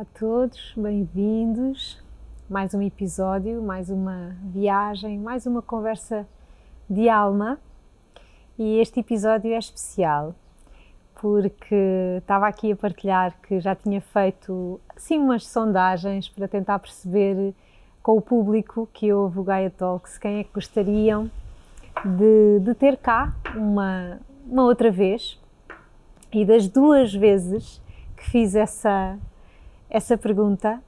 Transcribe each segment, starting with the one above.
Olá a todos, bem-vindos. Mais um episódio, mais uma viagem, mais uma conversa de alma. E este episódio é especial porque estava aqui a partilhar que já tinha feito assim umas sondagens para tentar perceber com o público que ouve o Gaia Talks quem é que gostariam de ter cá uma outra vez. E das duas vezes que fiz essa pergunta,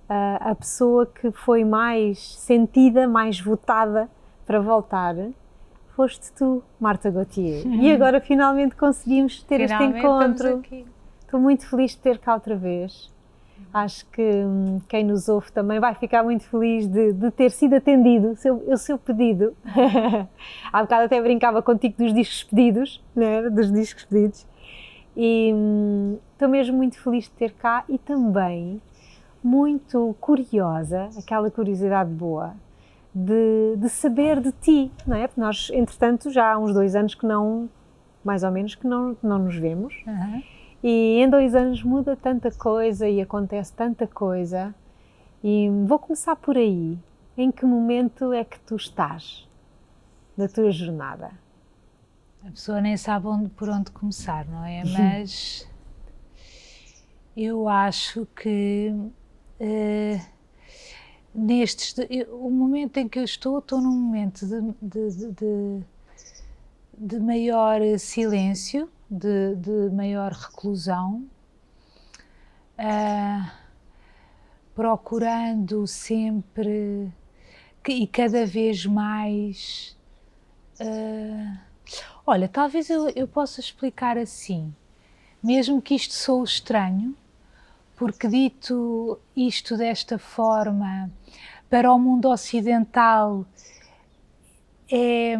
a pessoa que foi mais sentida, mais votada para voltar, foste tu, Marta Gauthier. E agora finalmente conseguimos ter este encontro. Estou muito feliz de ter cá outra vez. Acho que quem nos ouve também vai ficar muito feliz de ter sido atendido o seu pedido. Há bocado até brincava contigo dos discos pedidos, né? Dos discos pedidos. E estou mesmo muito feliz de ter cá e também muito curiosa, aquela curiosidade boa, de saber de ti, não é? Porque nós, entretanto, já há uns 2 anos que não, mais ou menos, que não nos vemos. Uhum. E em 2 anos muda tanta coisa e acontece tanta coisa. E vou começar por aí. Em que momento é que tu estás na tua jornada? A pessoa nem sabe por onde começar, não é? Mas eu acho que o momento em que eu estou num momento de maior silêncio, de maior reclusão, procurando sempre e cada vez mais. Olha, talvez eu possa explicar assim, mesmo que isto soe estranho, porque dito isto desta forma, para o mundo ocidental é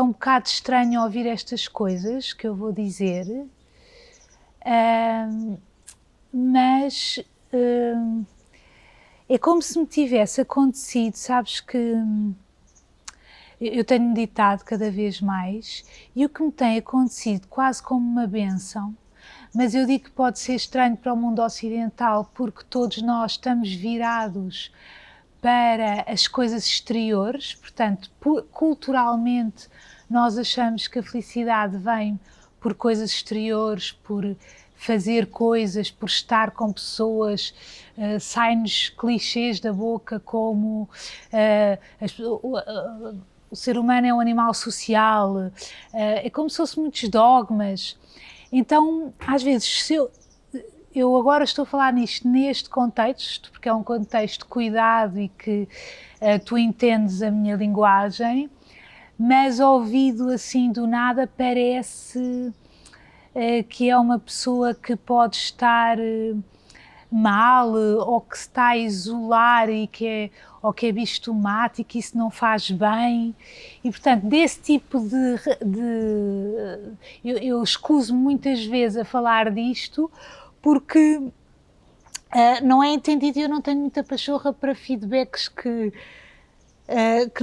um bocado estranho ouvir estas coisas que eu vou dizer, mas é como se me tivesse acontecido, sabes que eu tenho meditado cada vez mais e o que me tem acontecido quase como uma bênção, mas eu digo que pode ser estranho para o mundo ocidental porque todos nós estamos virados para as coisas exteriores, portanto, culturalmente nós achamos que a felicidade vem por coisas exteriores, por fazer coisas, por estar com pessoas, saem-nos clichês da boca como o ser humano é um animal social, é como se fossem muitos dogmas. Então, às vezes, se eu agora estou a falar nisto neste contexto, porque é um contexto de cuidado e que tu entendes a minha linguagem, mas ouvido assim do nada parece que é uma pessoa que pode estar mal ou que se está a isolar ou que é bicho-tomate e que isso não faz bem e portanto desse tipo eu escuso muitas vezes a falar disto porque não é entendido e eu não tenho muita pachorra para feedbacks que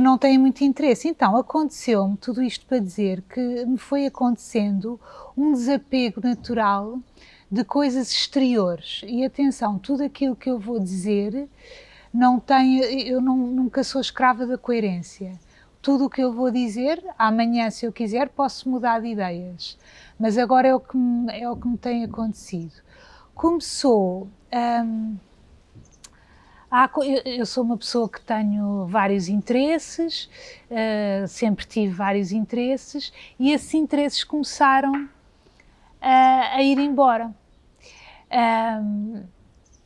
não têm muito interesse. Então aconteceu-me tudo isto para dizer que me foi acontecendo um desapego natural de coisas exteriores e atenção, tudo aquilo que eu vou dizer nunca sou escrava da coerência. Tudo o que eu vou dizer, amanhã se eu quiser posso mudar de ideias, mas agora é o que me tem acontecido. Começou, eu sou uma pessoa que tenho vários interesses, sempre tive vários interesses e esses interesses começaram a ir embora.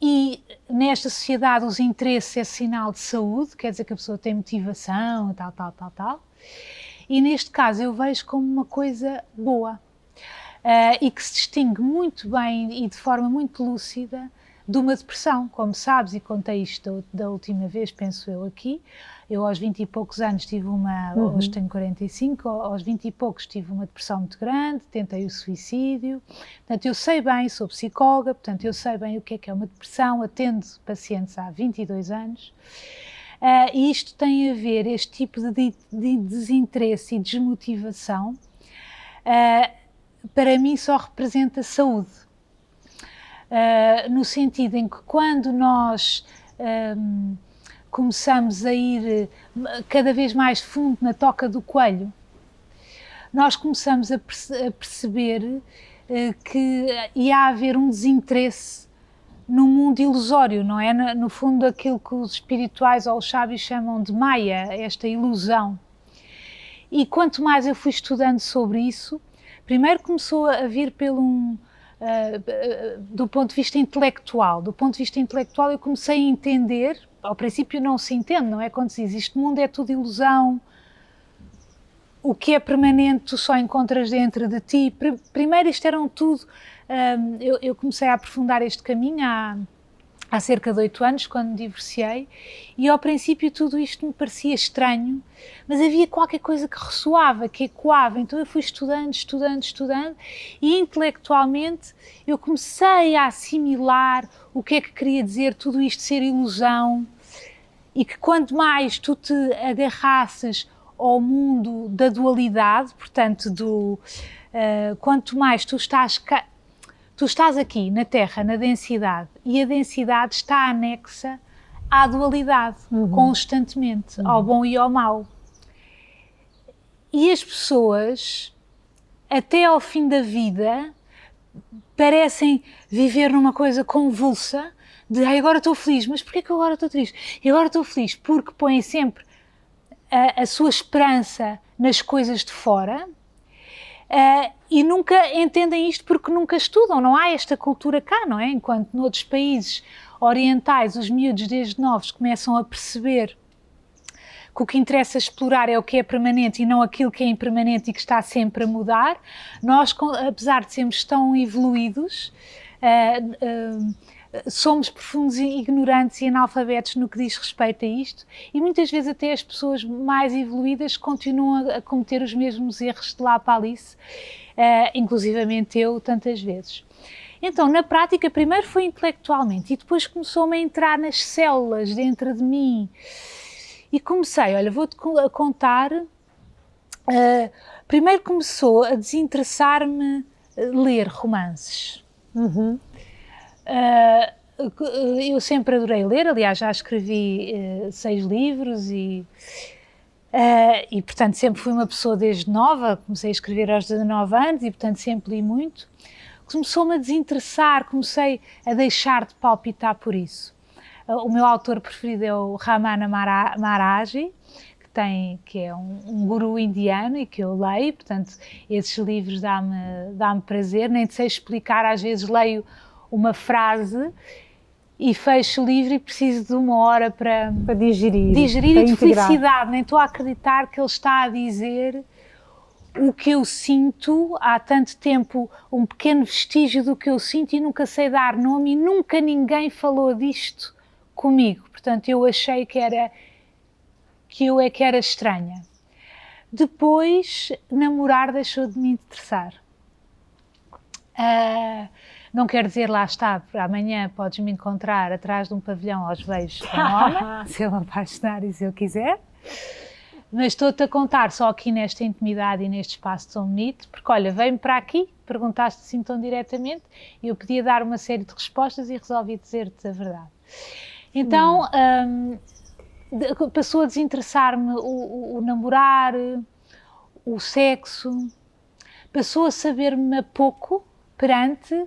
E nesta sociedade os interesses é sinal de saúde, quer dizer que a pessoa tem motivação, tal. E neste caso eu vejo como uma coisa boa e que se distingue muito bem e de forma muito lúcida de uma depressão, como sabes, e contei isto da última vez, penso eu aqui. Eu aos 20 e poucos anos tive hoje tenho 45, aos 20 e poucos tive uma depressão muito grande, tentei o suicídio, portanto eu sei bem, sou psicóloga, portanto eu sei bem o que é uma depressão, atendo pacientes há 22 anos, e isto tem a ver, este tipo de desinteresse e desmotivação, para mim só representa saúde. no sentido em que quando nós começamos a ir cada vez mais fundo na toca do coelho, nós começamos a perceber que ia haver um desinteresse no mundo ilusório, não é? No fundo, aquilo que os espirituais ou os sábios chamam de Maya, esta ilusão. E quanto mais eu fui estudando sobre isso, primeiro começou a vir do ponto de vista intelectual. Do ponto de vista intelectual eu comecei a entender, ao princípio não se entende, não é? Quando se diz este mundo é tudo ilusão, o que é permanente tu só encontras dentro de ti. Primeiro isto eram tudo, eu comecei a aprofundar este caminho há cerca de 8 anos, quando me divorciei, e ao princípio tudo isto me parecia estranho, mas havia qualquer coisa que ressoava, que ecoava, então eu fui estudando, e intelectualmente eu comecei a assimilar o que é que queria dizer tudo isto ser ilusão, e que quanto mais tu te agarrasses ao mundo da dualidade, portanto, quanto mais tu estás aqui na Terra, na densidade, e a densidade está anexa à dualidade, constantemente, ao bom e ao mau. E as pessoas, até ao fim da vida, parecem viver numa coisa convulsa, de agora estou feliz, mas porquê que eu agora estou triste? E agora estou feliz porque põem sempre a sua esperança nas coisas de fora, e nunca entendem isto porque nunca estudam, não há esta cultura cá, não é? Enquanto noutros países orientais os miúdos desde novos começam a perceber que o que interessa explorar é o que é permanente e não aquilo que é impermanente e que está sempre a mudar, nós, apesar de sermos tão evoluídos, somos profundos ignorantes e analfabetos no que diz respeito a isto, e muitas vezes até as pessoas mais evoluídas continuam a cometer os mesmos erros de lá para Alice, inclusivamente eu tantas vezes. Então, na prática, primeiro foi intelectualmente e depois começou-me a entrar nas células dentro de mim e comecei, olha, vou-te contar, primeiro começou a desinteressar-me ler romances. Eu sempre adorei ler, aliás já escrevi 6 livros e portanto sempre fui uma pessoa desde nova, comecei a escrever aos 19 anos e portanto sempre li muito. Começou-me a desinteressar, comecei a deixar de palpitar por isso. O meu autor preferido é o Ramana Maharaji, que é um guru indiano e que eu leio, portanto esses livros dá-me prazer, nem sei explicar, às vezes leio uma frase e fecho o livro e preciso de 1 hora para digerir e de felicidade, nem estou a acreditar que ele está a dizer o que eu sinto há tanto tempo, um pequeno vestígio do que eu sinto e nunca sei dar nome e nunca ninguém falou disto comigo, portanto eu achei que eu é que era estranha. Depois, namorar deixou de me interessar. Não quer dizer, lá está, amanhã podes-me encontrar atrás de um pavilhão aos beijos com um homem, se eu me apaixonar e se eu quiser, mas estou-te a contar só aqui nesta intimidade e neste espaço tão bonito, porque olha, veio-me para aqui, perguntaste assim tão diretamente, e eu podia dar uma série de respostas e resolvi dizer-te a verdade. Então, passou a desinteressar-me o namorar, o sexo, passou a saber-me a pouco perante,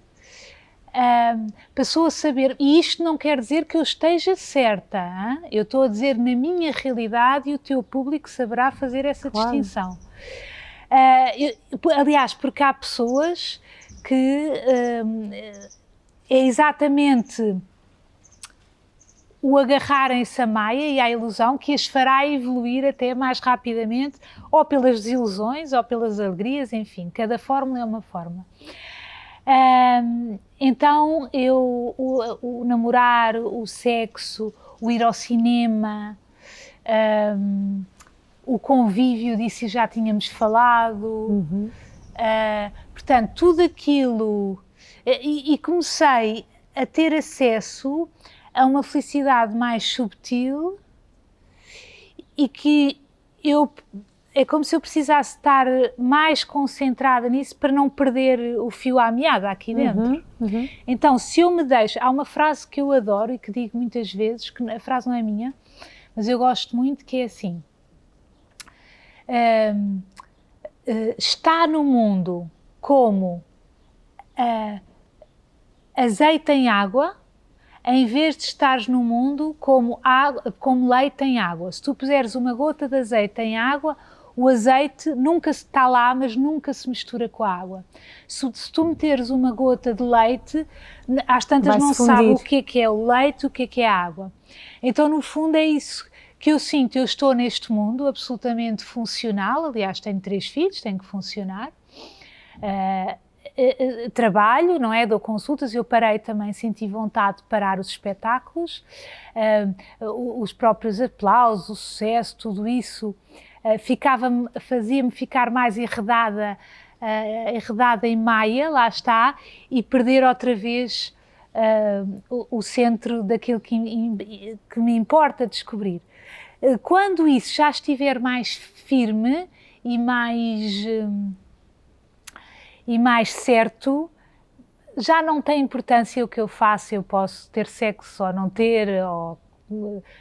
passou a saber, e isto não quer dizer que eu esteja certa, hein? Eu estou a dizer na minha realidade e o teu público saberá fazer essa distinção. Aliás, porque há pessoas que é exatamente o agarrarem-se à maia e à ilusão que as fará evoluir até mais rapidamente, ou pelas desilusões, ou pelas alegrias, enfim, cada fórmula é uma forma. Então, o namorar, o sexo, o ir ao cinema, o convívio, disso já tínhamos falado, portanto, tudo aquilo, e comecei a ter acesso a uma felicidade mais subtil e que eu é como se eu precisasse estar mais concentrada nisso para não perder o fio à meada aqui dentro. Então, se eu me deixo... Há uma frase que eu adoro e que digo muitas vezes, que a frase não é minha, mas eu gosto muito, que é assim: está no mundo como azeite em água, em vez de estares no mundo como leite em água. Se tu puseres uma gota de azeite em água, o azeite nunca está lá, mas nunca se mistura com a água. Se tu meteres uma gota de leite, às tantas não sabe o que é o leite, o que é a água. Então, no fundo, é isso que eu sinto. Eu estou neste mundo absolutamente funcional. Aliás, tenho 3 filhos, tenho que funcionar. Trabalho, não é? Dou consultas. Eu parei também, senti vontade de parar os espetáculos, os próprios aplausos, o sucesso, tudo isso fazia-me ficar mais enredada em maia, lá está, e perder outra vez o centro daquilo que me importa descobrir. Quando isso já estiver mais firme e mais certo, já não tem importância o que eu faço. Eu posso ter sexo ou não ter, ou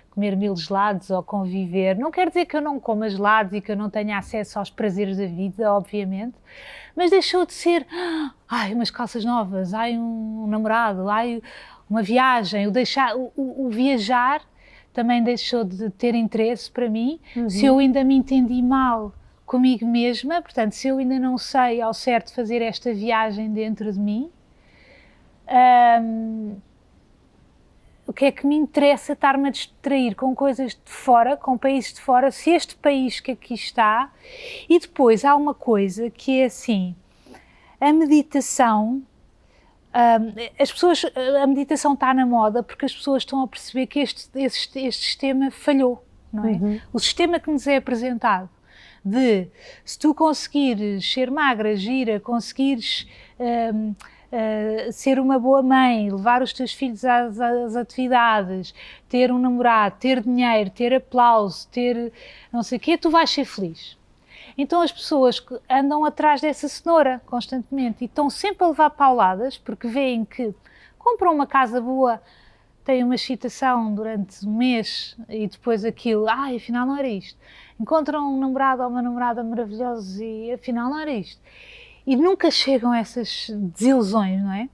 comer 1000 gelados ou conviver. Não quer dizer que eu não coma gelados e que eu não tenha acesso aos prazeres da vida, obviamente, mas deixou de ser umas calças novas, um namorado, uma viagem. O viajar também deixou de ter interesse para mim. Se eu ainda me entendi mal comigo mesma, portanto, se eu ainda não sei ao certo fazer esta viagem dentro de mim, o que é que me interessa estar-me a distrair com coisas de fora, com países de fora, se este país que aqui está... E depois há uma coisa que é assim, a meditação, a meditação está na moda porque as pessoas estão a perceber que este sistema falhou, não é? O sistema que nos é apresentado, se tu conseguires ser magra, gira, conseguires ser uma boa mãe, levar os teus filhos às atividades, ter um namorado, ter dinheiro, ter aplauso, ter não sei o quê, tu vais ser feliz. Então as pessoas que andam atrás dessa cenoura constantemente e estão sempre a levar pauladas porque veem que compram uma casa boa, têm uma excitação durante um mês e depois aquilo, afinal não era isto. Encontram um namorado ou uma namorada maravilhosos e afinal não era isto. E nunca chegam a essas desilusões, não é?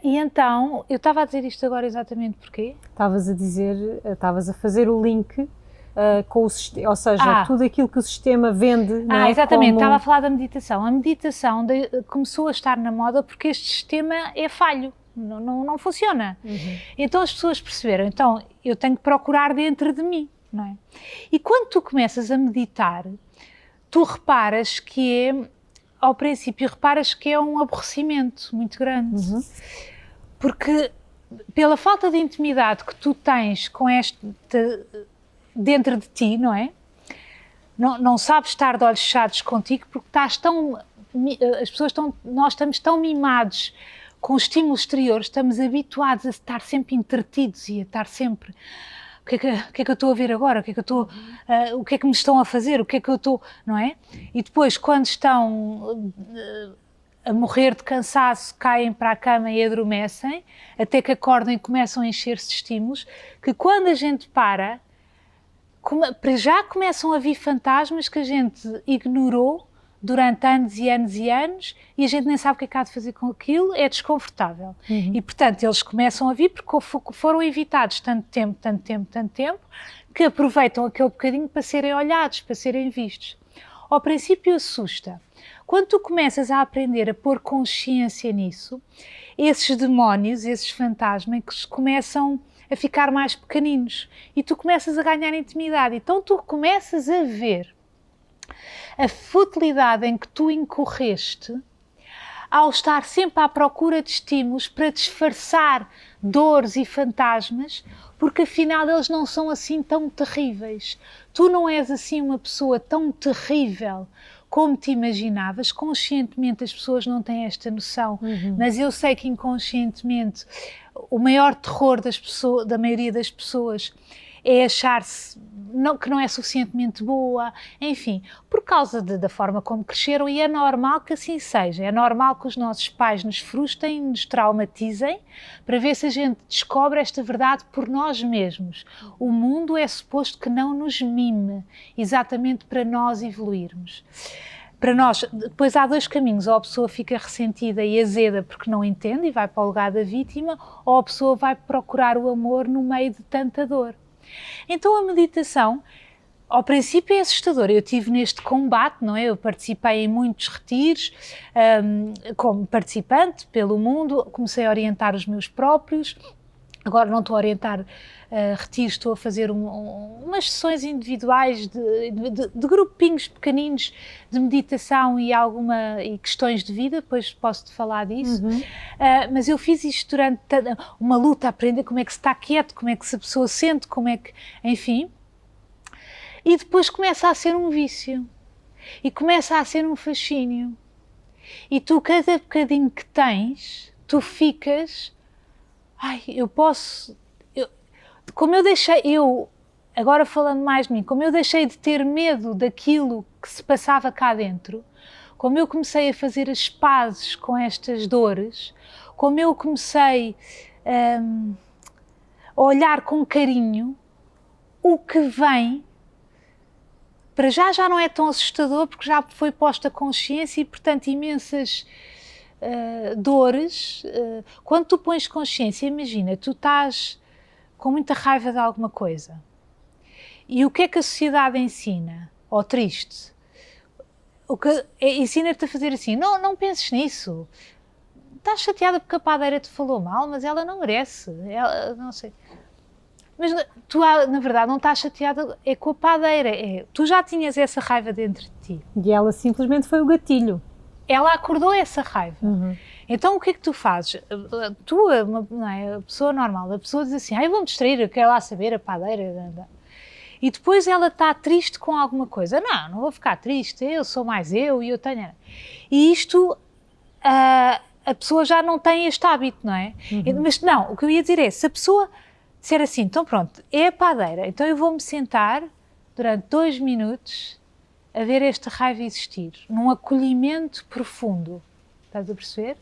E então, eu estava a dizer isto agora exatamente porquê? Estavas a fazer o link com o sistema, ou seja, tudo aquilo que o sistema vende, não é? Exatamente, estava a falar da meditação. A meditação começou a estar na moda porque este sistema é falho, não funciona. Então as pessoas perceberam, então eu tenho que procurar dentro de mim, não é? E quando tu começas a meditar, tu reparas ao princípio, que é um aborrecimento muito grande. Porque pela falta de intimidade que tu tens com dentro de ti, não é? Não sabes estar de olhos fechados contigo porque nós estamos tão mimados com o estímulo exterior, estamos habituados a estar sempre entretidos e a estar sempre... O que é que eu estou a ver agora? O que é que me estão a fazer? O que é que eu estou... Não é? E depois, quando estão a morrer de cansaço, caem para a cama e adormecem, até que acordam e começam a encher-se de estímulos, que quando a gente para, já começam a vir fantasmas que a gente ignorou durante anos e anos e anos e a gente nem sabe o que é há de fazer com aquilo, é desconfortável. E, portanto, eles começam a vir porque foram evitados tanto tempo, que aproveitam aquele bocadinho para serem olhados, para serem vistos. Ao princípio assusta. Quando tu começas a aprender a pôr consciência nisso, esses demónios, esses fantasmas, começam a ficar mais pequeninos e tu começas a ganhar intimidade. Então tu começas a ver a futilidade em que tu incorreste ao estar sempre à procura de estímulos para disfarçar dores e fantasmas, porque afinal eles não são assim tão terríveis. Tu não és assim uma pessoa tão terrível como te imaginavas. Conscientemente as pessoas não têm esta noção, mas eu sei que inconscientemente o maior terror da maioria das pessoas é achar-se que não é suficientemente boa, enfim, por causa da forma como cresceram, e é normal que assim seja. É normal que os nossos pais nos frustrem, nos traumatizem, para ver se a gente descobre esta verdade por nós mesmos. O mundo é suposto que não nos mime, exatamente para nós evoluirmos. Para nós, depois há dois caminhos: ou a pessoa fica ressentida e azeda porque não entende e vai para o lugar da vítima, ou a pessoa vai procurar o amor no meio de tanta dor. Então a meditação, ao princípio, é assustadora. Eu estive neste combate, não é? Eu participei em muitos retiros, como participante pelo mundo, comecei a orientar os meus próprios. Agora não estou a orientar retiros, estou a fazer umas sessões individuais de grupinhos pequeninos de meditação e questões de vida, depois posso-te falar disso. Mas eu fiz isto durante uma luta, a aprender como é que se está quieto, como é que a pessoa sente, como é que, enfim. E depois começa a ser um vício, e começa a ser um fascínio. E tu, cada bocadinho que tens, tu ficas... agora falando mais de mim, como eu deixei de ter medo daquilo que se passava cá dentro, como eu comecei a fazer as pazes com estas dores, como eu comecei a olhar com carinho, o que vem, para já não é tão assustador, porque já foi posta consciência e, portanto, imensas... dores, quando tu pões consciência, imagina, tu estás com muita raiva de alguma coisa, e o que é que a sociedade ensina? Ou triste? Ensina-te a fazer assim: não penses nisso, estás chateada porque a padeira te falou mal, mas ela não merece, não sei. Mas tu, na verdade, não estás chateada é com a padeira, tu já tinhas essa raiva dentro de ti. E ela simplesmente foi o gatilho. Ela acordou essa raiva. Então o que é que tu fazes? Tu, não é, a pessoa normal, a pessoa diz assim: eu vou-me distrair, eu quero lá saber a padeira. E depois ela está triste com alguma coisa. Não vou ficar triste, eu sou mais eu e eu tenho... E isto, a pessoa já não tem este hábito, não é? Mas não, o que eu ia dizer é, se a pessoa disser assim: então pronto, é a padeira, então eu vou-me sentar durante 2 minutos a ver esta raiva existir, num acolhimento profundo, estás a perceber?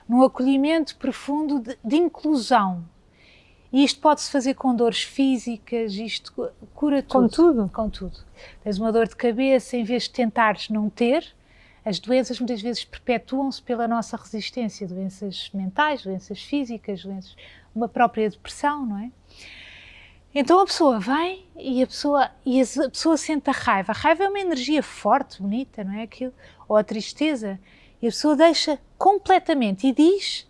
Num acolhimento profundo de inclusão. E isto pode-se fazer com dores físicas, isto cura tudo. Com tudo? Com tudo. Tens uma dor de cabeça, em vez de tentares não ter, as doenças muitas vezes perpetuam-se pela nossa resistência, doenças mentais, doenças físicas, uma própria depressão, não é? Então a pessoa vem e a pessoa sente a raiva. A raiva é uma energia forte, bonita, não é aquilo? Ou a tristeza. E a pessoa deixa completamente e diz,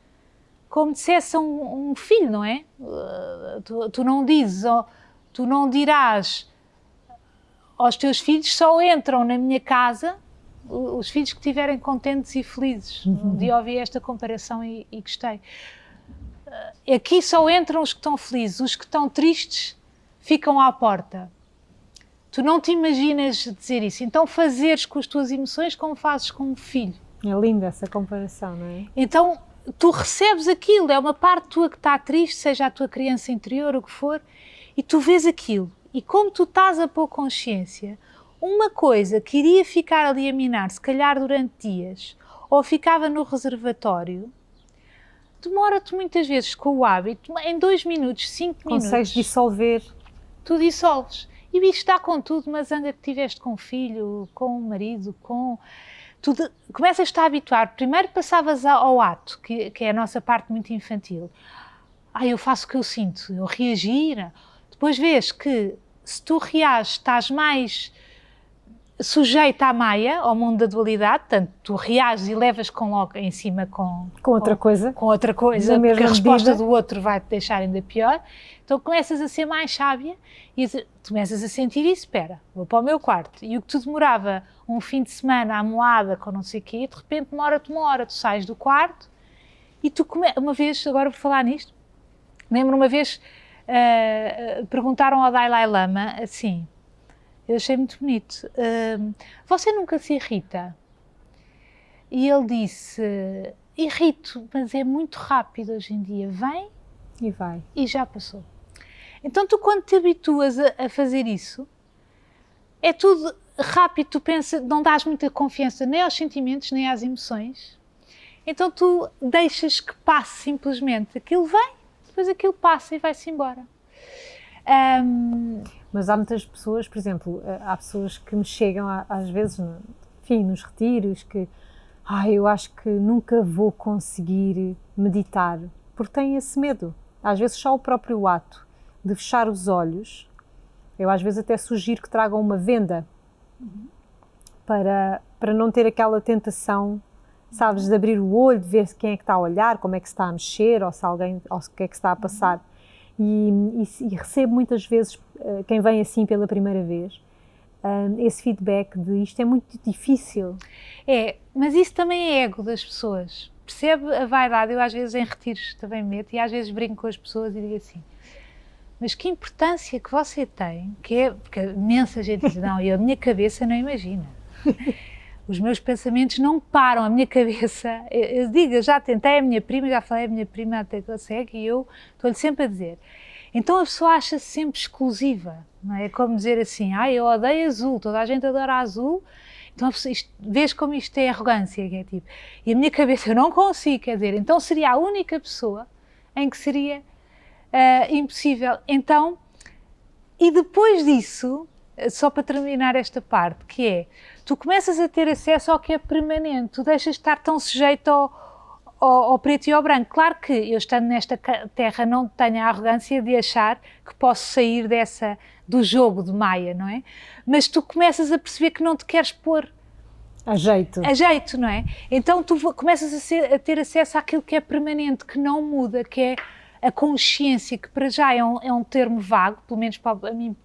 como dissesse a um filho, não é? Tu não dizes, tu não dirás aos teus filhos: só entram na minha casa os filhos que estiverem contentes e felizes. Um dia ouvi esta comparação e gostei. Aqui só entram os que estão felizes, os que estão tristes ficam à porta. Tu não te imaginas dizer isso, então fazeres com as tuas emoções como fazes com um filho. É linda essa comparação, não é? Então tu recebes aquilo, é uma parte tua que está triste, seja a tua criança interior, o que for, e tu vês aquilo. E como tu estás a pôr consciência, uma coisa que iria ficar ali a minar, se calhar durante dias, ou ficava no reservatório, demora-te muitas vezes com o hábito, em 2 minutos, 5 minutos... Consegues dissolver. Tu dissolves. E isto dá com tudo, uma zanga que tiveste com o filho, com o marido, tu começas-te a habituar. Primeiro passavas ao ato, que é a nossa parte muito infantil. Eu faço o que eu sinto, eu reagir. Depois vês que se tu reages, estás mais sujeita à maia, ao mundo da dualidade, portanto, tu reages e levas logo em cima com outra coisa. Com outra coisa, Na porque mesma a resposta medida. do outro vai-te deixar ainda pior. Então começas a ser mais sábia e começas a sentir isso: espera, vou para o meu quarto. E o que tu demorava um fim de semana à moada com não sei o quê, de repente demora-te 1 hora, tu sais do quarto e tu uma vez, agora vou falar nisto, lembro uma vez, perguntaram ao Dalai Lama assim, eu achei muito bonito, você nunca se irrita? E ele disse: irrito, mas é muito rápido hoje em dia, vem E vai. e já passou. Então tu, quando te habituas a fazer isso, é tudo rápido, tu pensas, não dás muita confiança nem aos sentimentos, nem às emoções. Então tu deixas que passe simplesmente. Aquilo vem, depois aquilo passa e vai-se embora. Mas há muitas pessoas, por exemplo, há pessoas que me chegam às vezes, enfim, nos retiros, que eu acho que nunca vou conseguir meditar, porque têm esse medo. Às vezes só o próprio ato de fechar os olhos, eu às vezes até sugiro que tragam uma venda para não ter aquela tentação, sabes, de abrir o olho, de ver quem é que está a olhar, como é que se está a mexer, ou se alguém, ou o que é que se está a passar. E recebo muitas vezes, quem vem assim pela primeira vez, esse feedback de isto é muito difícil. Mas isso também é ego das pessoas. Percebe a vaidade? Eu às vezes em retiros também meto e às vezes brinco com as pessoas e digo assim, mas que importância que você tem, porque imensa gente diz, não, a minha cabeça não imagina. Os meus pensamentos não param, a minha cabeça, eu digo, eu já tentei, a minha prima, já falei, a minha prima até consegue e eu estou-lhe sempre a dizer. Então a pessoa acha-se sempre exclusiva, não é? É como dizer assim, eu odeio azul, toda a gente adora azul, então vês como isto é arrogância, que é tipo, e a minha cabeça eu não consigo, quer dizer, então seria a única pessoa em que seria impossível. Então, e depois disso, só para terminar esta parte, que é, tu começas a ter acesso ao que é permanente, tu deixas de estar tão sujeito ao preto e ao branco. Claro que eu estando nesta terra não tenho a arrogância de achar que posso sair do jogo de Maia, não é? Mas tu começas a perceber que não te queres pôr a jeito, não é? Então tu começas a ter acesso àquilo que é permanente, que não muda, que é a consciência, que para já é um termo vago, pelo menos para mim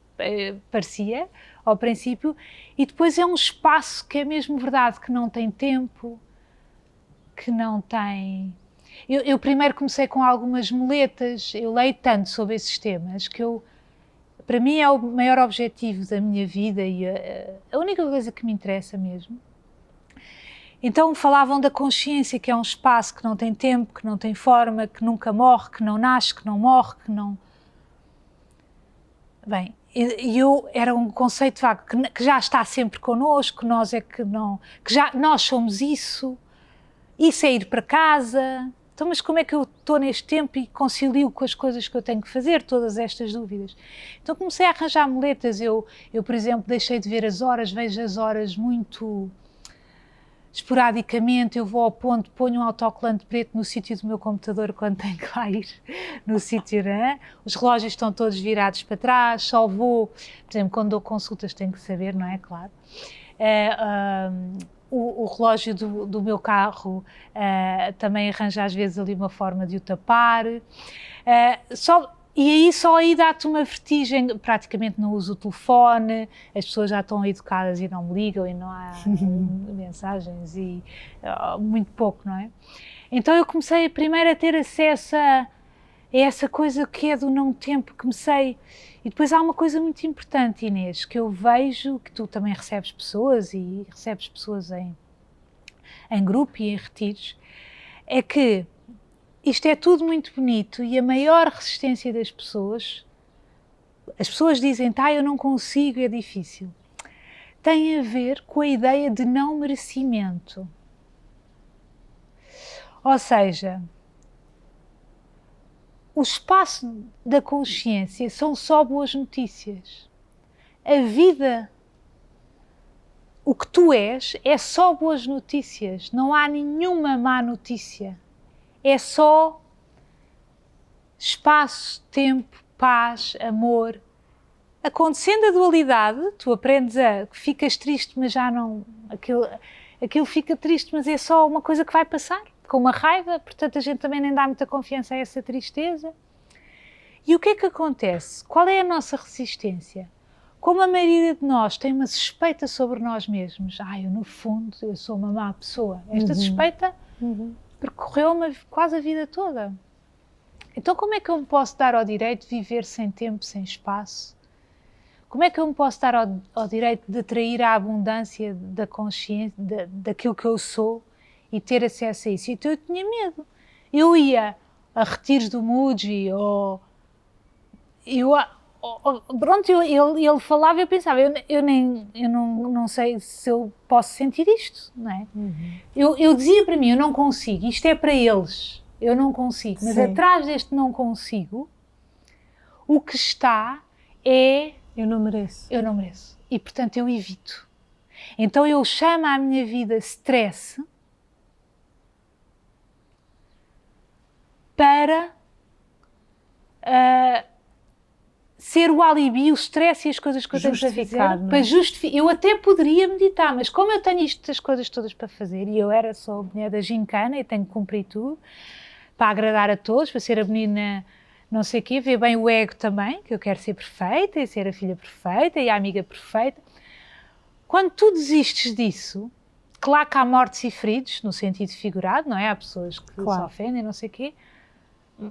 parecia, ao princípio, e depois é um espaço que é mesmo verdade, que não tem tempo, que não tem... Eu primeiro comecei com algumas muletas, eu leio tanto sobre esses temas, que para mim é o maior objetivo da minha vida e a única coisa que me interessa mesmo. Então falavam da consciência, que é um espaço que não tem tempo, que não tem forma, que nunca morre, que não nasce, que não morre, que não... Bem, era um conceito vago, que já está sempre connosco, nós nós somos isso é ir para casa. Então, mas como é que eu estou neste tempo e concilio com as coisas que eu tenho que fazer, todas estas dúvidas? Então comecei a arranjar muletas, eu por exemplo, deixei de ver as horas, vejo as horas muito esporadicamente, eu vou ao ponto, ponho um autocolante preto no sítio do meu computador quando tenho que lá ir, no sítio, né? Os relógios estão todos virados para trás, só vou, por exemplo, quando dou consultas tenho que saber, não é? Claro. O relógio do meu carro também arranja às vezes ali uma forma de o tapar. E aí dá-te uma vertigem, praticamente não uso o telefone, as pessoas já estão educadas e não me ligam e não há mensagens e muito pouco, não é? Então eu comecei primeiro a ter acesso a essa coisa que é do não tempo, comecei... E depois há uma coisa muito importante, Inês, que eu vejo, que tu também recebes pessoas e recebes pessoas em grupo e em retiros, é que isto é tudo muito bonito e a maior resistência das pessoas, as pessoas dizem, eu não consigo, é difícil, tem a ver com a ideia de não merecimento. Ou seja, o espaço da consciência são só boas notícias. A vida, o que tu és, é só boas notícias, não há nenhuma má notícia. É só espaço, tempo, paz, amor. Acontecendo a dualidade, tu aprendes que ficas triste, mas já não... Aquilo fica triste, mas é só uma coisa que vai passar, com uma raiva, portanto a gente também nem dá muita confiança a essa tristeza. E o que é que acontece? Qual é a nossa resistência? Como a maioria de nós tem uma suspeita sobre nós mesmos, eu no fundo, eu sou uma má pessoa. Esta suspeita... percorreu-me quase a vida toda. Então como é que eu me posso dar ao direito de viver sem tempo, sem espaço? Como é que eu me posso dar ao direito de atrair a abundância da consciência, daquilo que eu sou e ter acesso a isso? Então eu tinha medo. Eu ia a retiros do Muji pronto, ele falava e eu pensava, eu não sei se eu posso sentir isto, não é? Eu dizia para mim, eu não consigo, isto é para eles, eu não consigo, mas atrás deste não consigo, o que está é... Eu não mereço. Eu não mereço. E, portanto, eu evito. Então, eu chamo à minha vida stress para ser o alibi, o stress e as coisas que eu tenho para fazer. Para justificar. Eu até poderia meditar, mas como eu tenho estas coisas todas para fazer, e eu era só a mulher da gincana e tenho que cumprir tudo, para agradar a todos, para ser a menina... não sei o quê, ver bem o ego também, que eu quero ser perfeita e ser a filha perfeita e a amiga perfeita. Quando tu desistes disso, claro que há mortos e feridos, no sentido figurado, não é? Há pessoas que se ofendem, não sei o quê,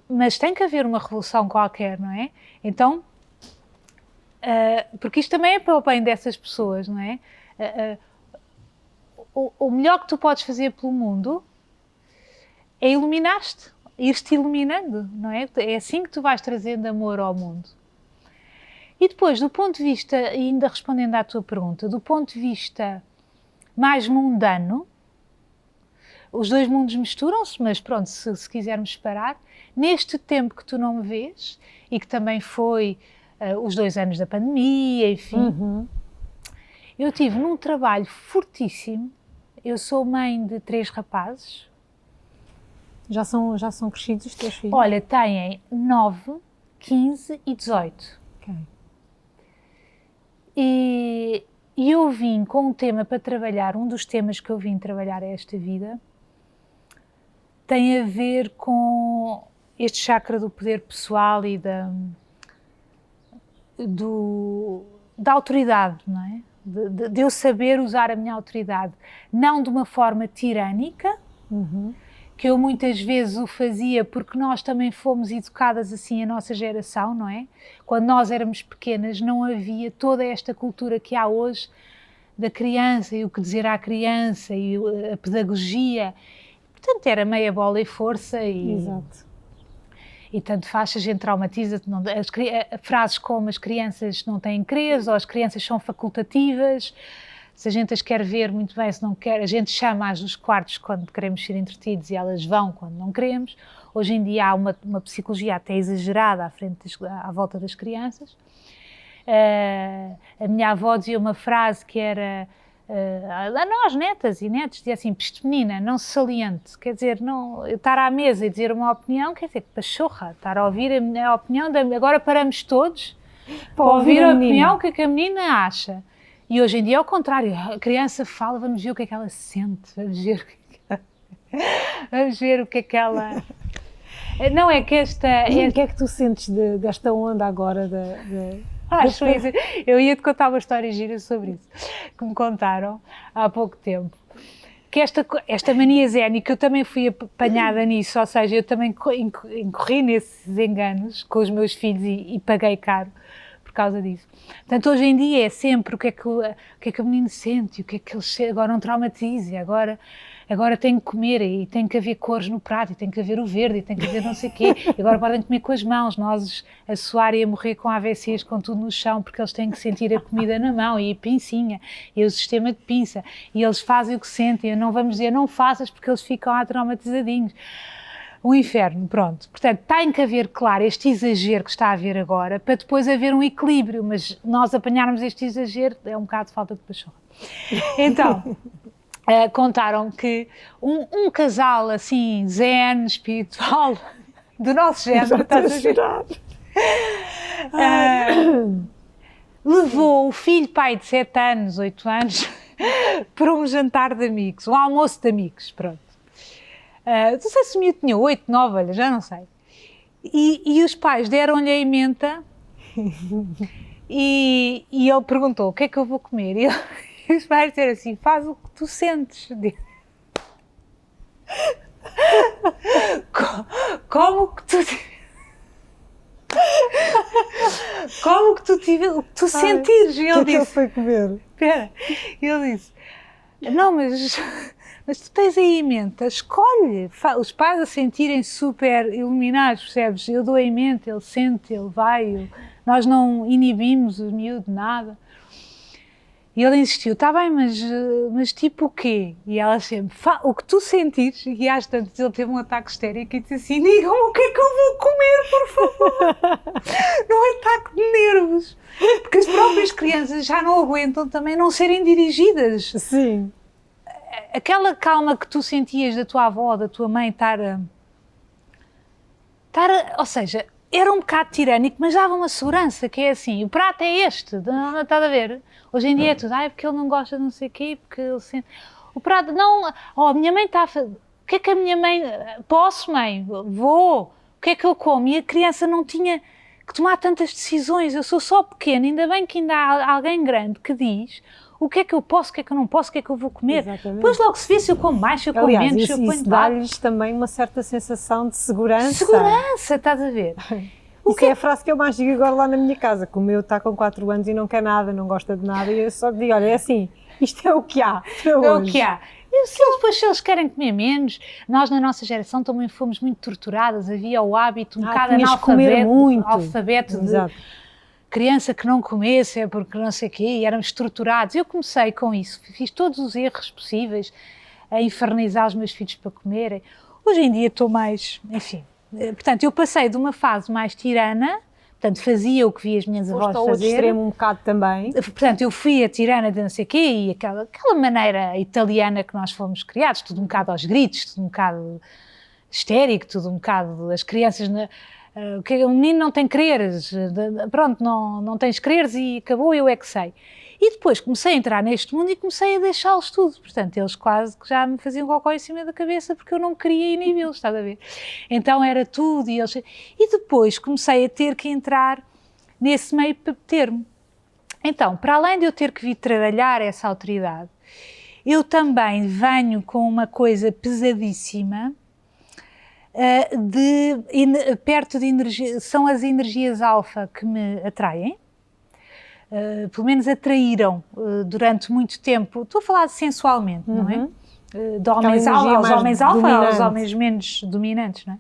mas tem que haver uma revolução qualquer, não é? Então, porque isto também é para o bem dessas pessoas, não é? O melhor que tu podes fazer pelo mundo é iluminar-te. Ir-te iluminando, não é? É assim que tu vais trazendo amor ao mundo. E depois, do ponto de vista, ainda respondendo à tua pergunta, do ponto de vista mais mundano, os dois mundos misturam-se, mas pronto, se quisermos separar, neste tempo que tu não me vês, e que também foi os 2 anos da pandemia, enfim, eu tive num trabalho fortíssimo. Eu sou mãe de 3 rapazes. Já são crescidos os teus filhos? Olha, têm 9, 15 e 18. Okay. E eu vim com um tema para trabalhar, um dos temas que eu vim trabalhar esta vida, tem a ver com este chakra do poder pessoal e da autoridade, não é? De eu saber usar a minha autoridade, não de uma forma tirânica, que eu muitas vezes o fazia porque nós também fomos educadas assim, a nossa geração, não é? Quando nós éramos pequenas não havia toda esta cultura que há hoje da criança e o que dizer à criança e a pedagogia. Portanto, era meia bola e força e... Exato. E tanto faz, a gente traumatiza-te. Frases como as crianças não têm quereres ou as crianças são facultativas. Se a gente as quer ver, muito bem, se não quer, a gente chama-as nos quartos quando queremos ser entretidos e elas vão quando não queremos. Hoje em dia há uma psicologia até exagerada à volta das crianças. A minha avó dizia uma frase que era, a nós, netas e netos, dizia assim, peste menina, não se saliente. Quer dizer, não, estar à mesa e dizer uma opinião, quer dizer, pachorra, estar a ouvir a opinião, agora paramos todos para ouvir a opinião que a menina acha. E hoje em dia é ao contrário, a criança fala, vamos ver o que é que ela sente, vamos ver o que é que ela... Não é que esta... O que é que tu sentes desta onda agora? Eu ia-te contar uma história gira sobre isso, que me contaram há pouco tempo. Que esta mania zénica, eu também fui apanhada nisso, ou seja, eu também incorri nesses enganos com os meus filhos e paguei caro por causa disso. Portanto, hoje em dia é sempre o que é que o menino sente, o que é que ele agora não traumatize, agora tem que comer e tem que haver cores no prato, e tem que haver o verde, e tem que haver não sei o quê, e agora podem comer com as mãos, nós a suar e a morrer com AVCs, com tudo no chão, porque eles têm que sentir a comida na mão, e a pincinha, e o sistema de pinça, e eles fazem o que sentem, e não vamos dizer não faças, porque eles ficam traumatizadinhos. Um inferno, pronto. Portanto, tem que haver, claro, este exagero que está a haver agora, para depois haver um equilíbrio, mas nós apanharmos este exagero é um bocado de falta de paixão. Então... contaram que um casal assim zen, espiritual, do nosso género, levou o filho, pai de 7 anos, 8 anos, para um jantar de amigos, um almoço de amigos, pronto. Não sei se o miúdo tinha 8, 9, olha, já não sei. E os pais deram-lhe a ementa e ele perguntou, o que é que eu vou comer? E os pais disseram assim, faz o que tu sentes. Como que tu sentires? E ele disse, foi comer? espera, ele disse, não, mas Mas tu tens aí em mente, escolhe, os pais a sentirem super iluminados, percebes? Eu dou em mente, ele sente, ele vai, nós não inibimos o miúdo, nada. E ele insistiu, está bem, mas tipo o quê? E ela sempre, o que tu sentires, e às tantas ele teve um ataque histérico e disse assim, digam-me o que é que eu vou comer, por favor. Num ataque de nervos. Porque as próprias crianças já não aguentam também não serem dirigidas. Sim. Aquela calma que tu sentias da tua avó, da tua mãe ou seja, era um bocado tirânico, mas dava uma segurança, que é assim, o prato é este, não estás a ver? Hoje em dia é tudo, porque ele não gosta de não sei o quê, porque ele sente... O prato, não, a minha mãe está a fazer... O que é que a minha mãe... Posso, mãe? Vou. O que é que eu como? E a criança não tinha que tomar tantas decisões, eu sou só pequena, ainda bem que ainda há alguém grande que diz o que é que eu posso, o que é que eu não posso, o que é que eu vou comer. Exatamente. Depois logo se vê se eu como mais, se eu como menos, se eu ponho isso dá-lhes também uma certa sensação de segurança. Segurança, estás a ver? Isso é a frase que eu mais digo agora lá na minha casa, que o meu está com 4 anos e não quer nada, não gosta de nada, e eu só digo, olha, é assim, isto é o que há para hoje. É o que há. E se eles querem comer menos, nós na nossa geração também fomos muito torturadas, havia o hábito, um bocado analfabeto de criança que não comesse é porque não sei o quê, e éramos torturados. Eu comecei com isso, fiz todos os erros possíveis a infernizar os meus filhos para comerem. Hoje em dia estou mais, enfim, portanto eu passei de uma fase mais tirana, portanto fazia o que via as minhas avós fazer. Estou ao extremo um bocado também. Portanto eu fui a tirana de não sei o quê e aquela maneira italiana que nós fomos criados, tudo um bocado aos gritos, tudo um bocado histérico, tudo um bocado, as crianças... o menino não tem quereres, pronto, não tens quereres e acabou, eu é que sei. E depois comecei a entrar neste mundo e comecei a deixá-los tudo, portanto eles quase que já me faziam cocó em cima da cabeça porque eu não queria inibi-los, estás a ver? Então era tudo e depois comecei a ter que entrar nesse meio termo. Então, para além de eu ter que vir trabalhar essa autoridade, eu também venho com uma coisa pesadíssima, perto de energia, são as energias alfa que me atraem, pelo menos atraíram durante muito tempo, estou a falar sensualmente, não é? De homens aos homens alfa, aos homens menos dominantes, não é?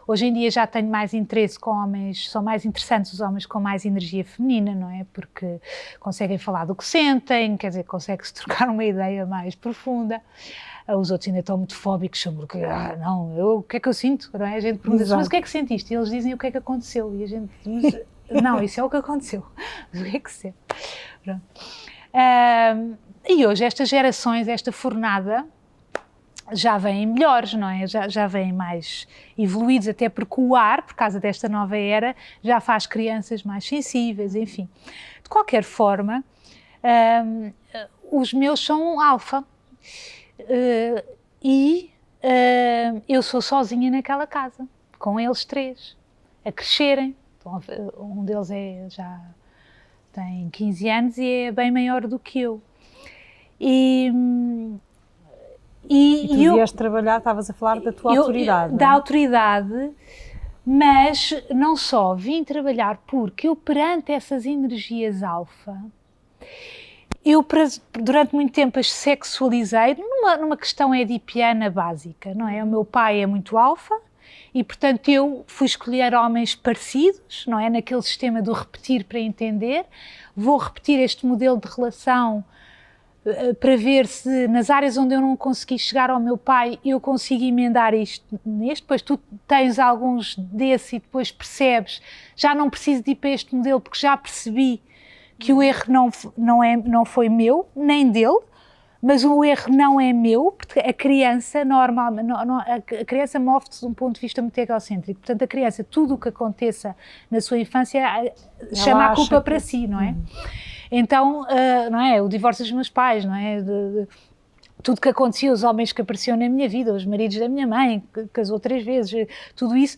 Hoje em dia já tenho mais interesse com homens, são mais interessantes os homens com mais energia feminina, não é? Porque conseguem falar do que sentem, quer dizer, consegue-se trocar uma ideia mais profunda. Os outros ainda estão muito fóbicos sobre o que, o que é que eu sinto, não é? A gente pergunta, mas o que é que sentiste? E eles dizem o que é que aconteceu, e a gente diz, não, isso é o que aconteceu, mas o que é que sente? E hoje estas gerações, esta fornada, já vêm melhores, não é? Já vêm mais evoluídos, até porque o ar, por causa desta nova era, já faz crianças mais sensíveis, enfim. De qualquer forma, os meus são alfa. Eu sou sozinha naquela casa, com eles 3, a crescerem. Então, um deles já tem 15 anos e é bem maior do que eu. E tu vieste trabalhar, estavas a falar da tua autoridade. Da autoridade, mas não só vim trabalhar porque eu perante essas energias alfa, eu durante muito tempo as sexualizei numa questão edipiana básica, não é? O meu pai é muito alfa e, portanto, eu fui escolher homens parecidos, não é? Naquele sistema do repetir para entender. Vou repetir este modelo de relação para ver se nas áreas onde eu não consegui chegar ao meu pai, eu consigo emendar isto neste. Depois tu tens alguns desse e depois percebes, já não preciso de ir para este modelo porque já percebi que o erro não foi meu, nem dele, mas o erro não é meu, porque a criança a criança move-se de um ponto de vista muito egocêntrico. Portanto, a criança, tudo o que aconteça na sua infância, chama a culpa para si, não é? Então, não é? O divórcio dos meus pais, não é? Tudo que acontecia, os homens que apareciam na minha vida, os maridos da minha mãe, que casou 3 vezes, tudo isso,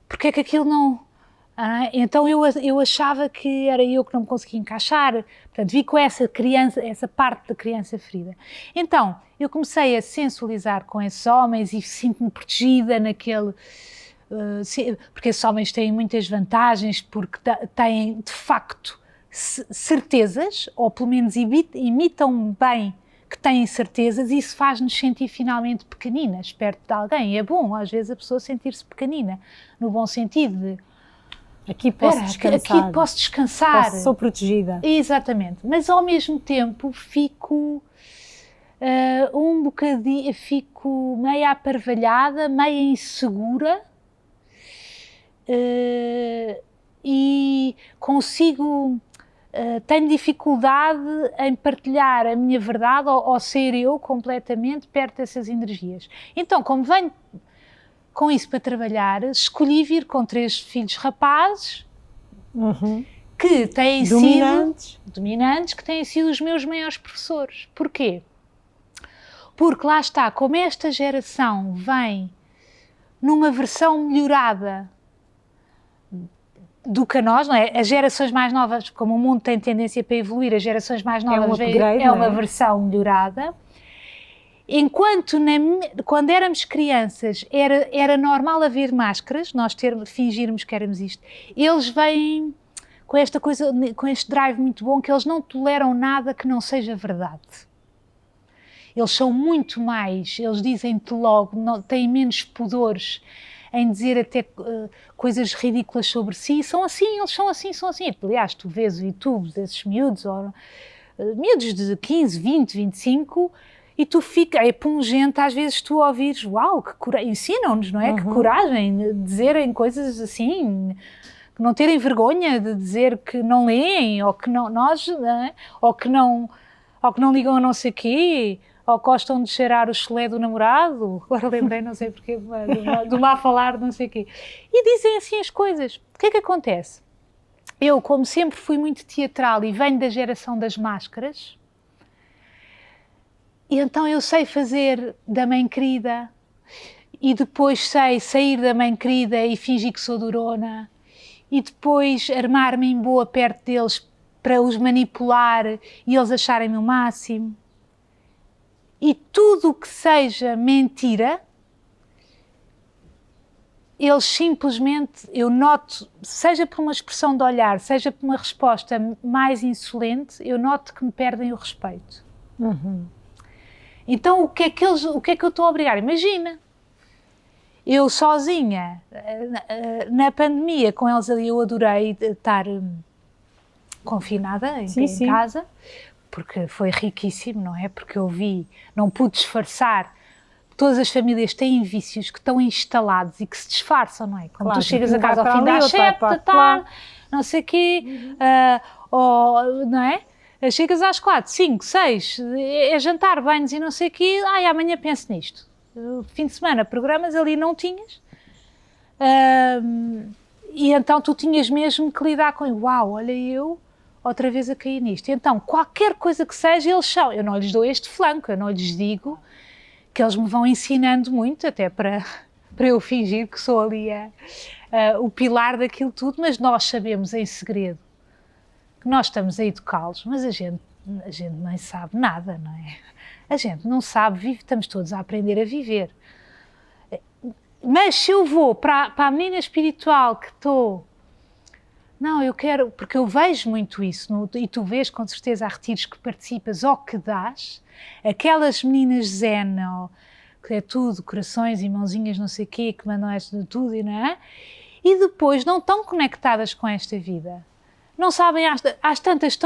porque é que aquilo não... então eu achava que era eu que não me conseguia encaixar, portanto vi com essa parte da criança ferida. Então eu comecei a sensualizar com esses homens e sinto-me protegida naquele, porque esses homens têm muitas vantagens, porque têm de facto certezas, ou pelo menos imitam bem que têm certezas, e isso faz-nos sentir finalmente pequeninas perto de alguém. É bom, às vezes, a pessoa sentir-se pequenina, no bom sentido de aqui posso descansar. Aqui posso descansar. Sou protegida. Exatamente. Mas ao mesmo tempo fico um bocadinho, fico meio aparvalhada, meio insegura, e consigo, tenho dificuldade em partilhar a minha verdade ou ser eu completamente perto dessas energias. Então, como venho com isso para trabalhar, escolhi vir com 3 filhos rapazes que têm sido dominantes, que têm sido os meus maiores professores. Porquê? Porque lá está, como esta geração vem numa versão melhorada do que a nós, não é? As gerações mais novas, como o mundo tem tendência para evoluir, as gerações mais novas é uma versão melhorada. Enquanto quando éramos crianças era normal haver máscaras, nós fingirmos que éramos isto, eles vêm com esta coisa, com este drive muito bom, que eles não toleram nada que não seja verdade. Eles são muito mais, eles dizem-te logo, têm menos pudores em dizer até coisas ridículas sobre si, são assim, eles são assim, são assim. Aliás, tu vês o YouTube desses miúdos, miúdos de 15, 20, 25, e tu fica, é pungente às vezes tu ouvires, uau, que coragem, ensinam-nos, não é? Que coragem de dizerem coisas assim, que não terem vergonha de dizer que não leem, ou que não, nós, não é? ou que não ligam a não sei quê, ou gostam de cheirar o chulé do namorado, agora lembrei, não sei porquê, do má falar, não sei o quê. E dizem assim as coisas. O que é que acontece? Eu, como sempre fui muito teatral e venho da geração das máscaras, e então eu sei fazer da mãe querida, e depois sei sair da mãe querida e fingir que sou durona, e depois armar-me em boa perto deles para os manipular e eles acharem-me o máximo. E tudo o que seja mentira, eles simplesmente, eu noto, seja por uma expressão de olhar, seja por uma resposta mais insolente, eu noto que me perdem o respeito. Então o que é que eu estou a obrigar? Imagina, eu sozinha, na pandemia, com eles ali, eu adorei estar confinada em casa, porque foi riquíssimo, não é? Porque eu vi, não pude disfarçar. Todas as famílias têm vícios que estão instalados e que se disfarçam, não é? Quando tu chegas a casa ao fim das 7 da tarde, não sei o quê, não é? Chegas às 4, 5, 6, é jantar, banhos e não sei o quê, amanhã penso nisto. Fim de semana, programas ali não tinhas, e então tu tinhas mesmo que lidar com, uau, olha eu, outra vez a cair nisto. Então, qualquer coisa que seja, eles são. Eu não lhes dou este flanco, eu não lhes digo que eles me vão ensinando muito, até para eu fingir que sou ali o pilar daquilo tudo, mas nós sabemos em segredo que nós estamos a educá-los, mas a gente nem sabe nada, não é? A gente não sabe, estamos todos a aprender a viver. Mas se eu vou para a menina espiritual que estou... Não, eu quero, porque eu vejo muito isso, e tu vês com certeza há retiros que participas ou que dás, aquelas meninas zen, que é tudo, corações e mãozinhas, não sei o quê, que mandam esta de tudo, não é? E depois não estão conectadas com esta vida. Não sabem, às tantas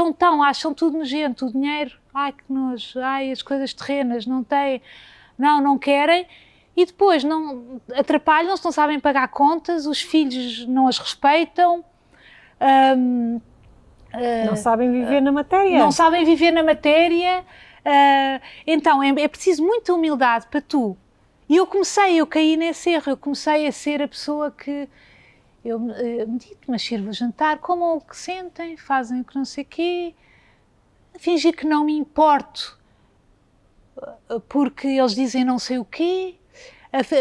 acham tudo nojento, o dinheiro, ai que nojo, ai as coisas terrenas, não têm, não querem, e depois não atrapalham-se, não sabem pagar contas, os filhos não as respeitam, não sabem viver na matéria. Não sabem viver na matéria, então é preciso muita humildade para tu. E eu caí nesse erro, eu comecei a ser a pessoa que eu medito, mas sirvo o jantar, como o que sentem, fazem o que não sei o quê, fingir que não me importo, porque eles dizem não sei o quê,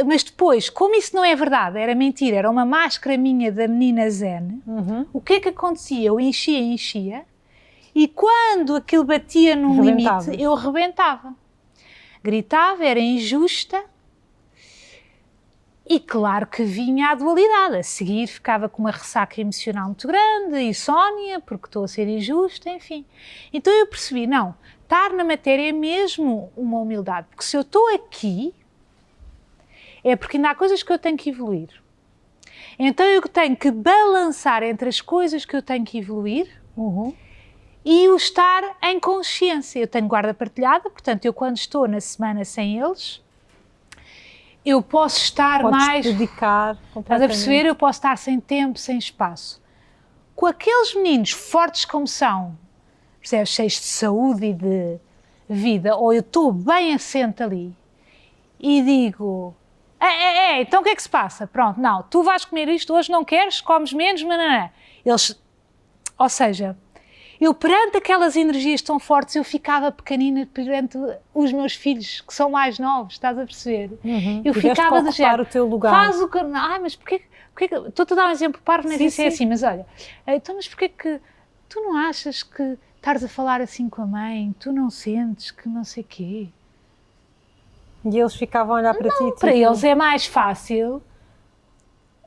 mas depois, como isso não é verdade, era mentira, era uma máscara minha da menina zen, o que é que acontecia? Eu enchia, e quando aquilo batia num limite, eu arrebentava. Gritava, era injusta, E claro que vinha a dualidade. A seguir ficava com uma ressaca emocional muito grande, insónia, porque estou a ser injusta, enfim. Então eu percebi, não, estar na matéria é mesmo uma humildade, porque se eu estou aqui, é porque ainda há coisas que eu tenho que evoluir. Então eu tenho que balançar entre as coisas que eu tenho que evoluir e o estar em consciência. Eu tenho guarda partilhada, portanto, eu quando estou na semana sem eles, eu posso estar Podes mais... dedicar completamente. Estás a perceber? Eu posso estar sem tempo, sem espaço. Com aqueles meninos fortes como são, percebes, cheios de saúde e de vida, ou eu estou bem assente ali e digo... então o que é que se passa? Pronto, não, tu vais comer isto, hoje não queres, comes menos, não. Eles... Ou seja... Eu, perante aquelas energias tão fortes, eu ficava pequenina perante os meus filhos, que são mais novos, estás a perceber? Eu ficava do género, o teu lugar. Faz o que... mas porquê que... Estou-te a dar um exemplo parvo, nem sei se é assim, mas olha, então, mas porquê que... Tu não achas que estares a falar assim com a mãe, tu não sentes que não sei quê? E eles ficavam a olhar para ti? Para eles é mais fácil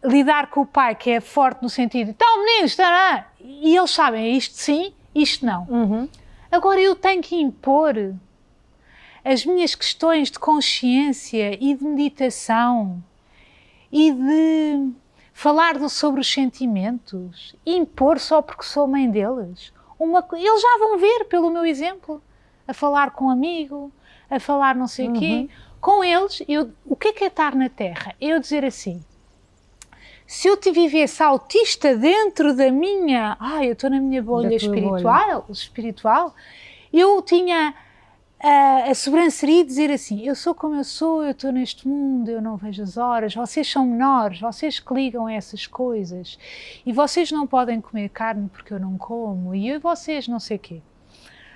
lidar com o pai, que é forte no sentido, então meninos, e eles sabem, isto sim, isto não. Agora eu tenho que impor as minhas questões de consciência e de meditação e de falar sobre os sentimentos, impor só porque sou mãe deles. Eles já vão ver pelo meu exemplo, a falar com um amigo, a falar não sei o quê. Com eles, o que é estar na Terra? Eu dizer assim, se eu te vivesse autista dentro da minha... eu estou na minha bolha espiritual, eu tinha a sobranceria de dizer assim, eu sou como eu sou, eu estou neste mundo, eu não vejo as horas, vocês são menores, vocês que ligam a essas coisas, e vocês não podem comer carne porque eu não como, e vocês não sei o quê.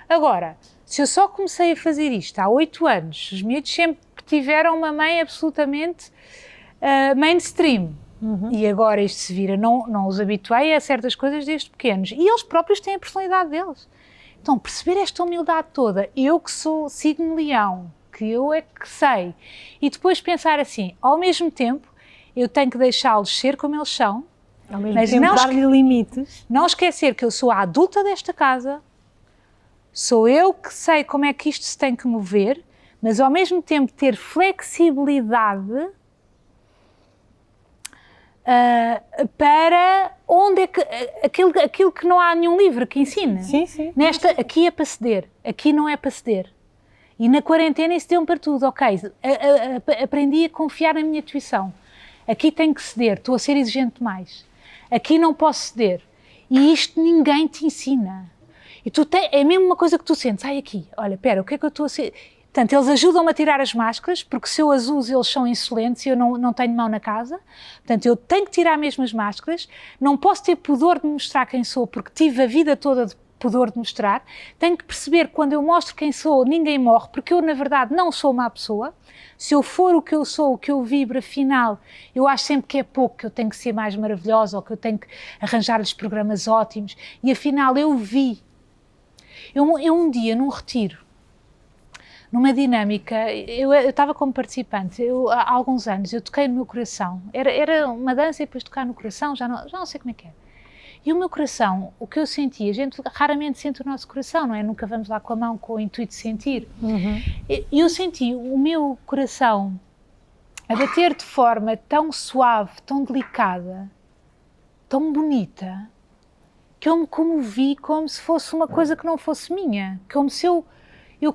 Agora, se eu só comecei a fazer isto há 8 anos, os miúdos sempre tiveram uma mãe absolutamente mainstream, e agora isto se vira, não os habituei a certas coisas desde pequenos, e eles próprios têm a personalidade deles. Então, perceber esta humildade toda, eu que sou signo leão, que eu é que sei, e depois pensar assim, ao mesmo tempo, eu tenho que deixá-los ser como eles são, ao mesmo tempo dar-lhe limites. Não esquecer que eu sou a adulta desta casa, sou eu que sei como é que isto se tem que mover, mas ao mesmo tempo ter flexibilidade para onde é que aquilo que não há nenhum livro que ensina. Sim. Aqui é para ceder, aqui não é para ceder. E na quarentena isso deu-me para tudo, ok, aprendi a confiar na minha intuição. Aqui tenho que ceder, estou a ser exigente demais. Aqui não posso ceder. E isto ninguém te ensina. E é mesmo uma coisa que tu sentes, aqui, olha, espera, o que é que eu estou a ser... Portanto, eles ajudam-me a tirar as máscaras, porque se eu as uso, eles são insolentes e eu não tenho mão na casa. Portanto, eu tenho que tirar mesmo as máscaras, não posso ter pudor de mostrar quem sou, porque tive a vida toda de pudor de mostrar. Tenho que perceber que quando eu mostro quem sou, ninguém morre, porque eu, na verdade, não sou má pessoa. Se eu for o que eu sou, o que eu vibro, afinal, eu acho sempre que é pouco, que eu tenho que ser mais maravilhosa, ou que eu tenho que arranjar-lhes programas ótimos. E, afinal, eu vi. Eu um dia, num retiro, numa dinâmica, eu estava como participante, há alguns anos, eu toquei no meu coração, era uma dança e depois tocar no coração, já não sei como é que é. E o meu coração, o que eu senti, a gente raramente sente o nosso coração, não é? Nunca vamos lá com a mão com o intuito de sentir. E eu senti o meu coração a bater de forma tão suave, tão delicada, tão bonita, que eu me comovi como se fosse uma coisa que não fosse minha, como se eu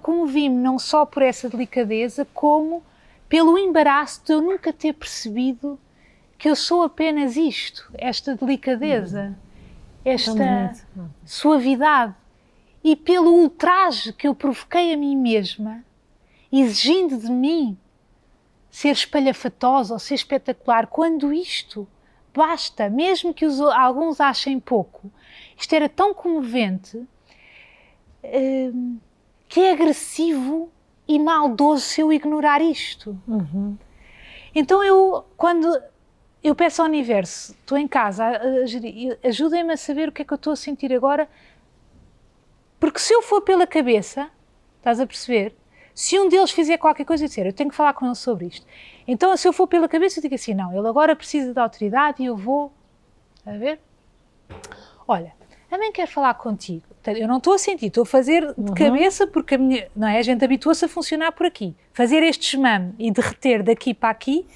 comovi-me não só por essa delicadeza, como pelo embaraço de eu nunca ter percebido que eu sou apenas isto, esta delicadeza, esta suavidade, e pelo ultraje que eu provoquei a mim mesma, exigindo de mim ser espalhafatosa ou ser espetacular, quando isto basta, mesmo que alguns achem pouco. Isto era tão comovente que é agressivo e maldoso se eu ignorar isto. Então quando eu peço ao universo, estou em casa, ajudem-me a saber o que é que eu estou a sentir agora, porque se eu for pela cabeça, estás a perceber, Se um deles fizer qualquer coisa e disser, eu tenho que falar com ele sobre isto. Então, se eu for pela cabeça, eu digo assim, não, ele agora precisa de autoridade e eu vou, a ver? Olha, a mãe quer falar contigo. Eu não estou a sentir, estou a fazer de cabeça porque não é? A gente habitua-se a funcionar por aqui. Fazer este desmame e derreter daqui para aqui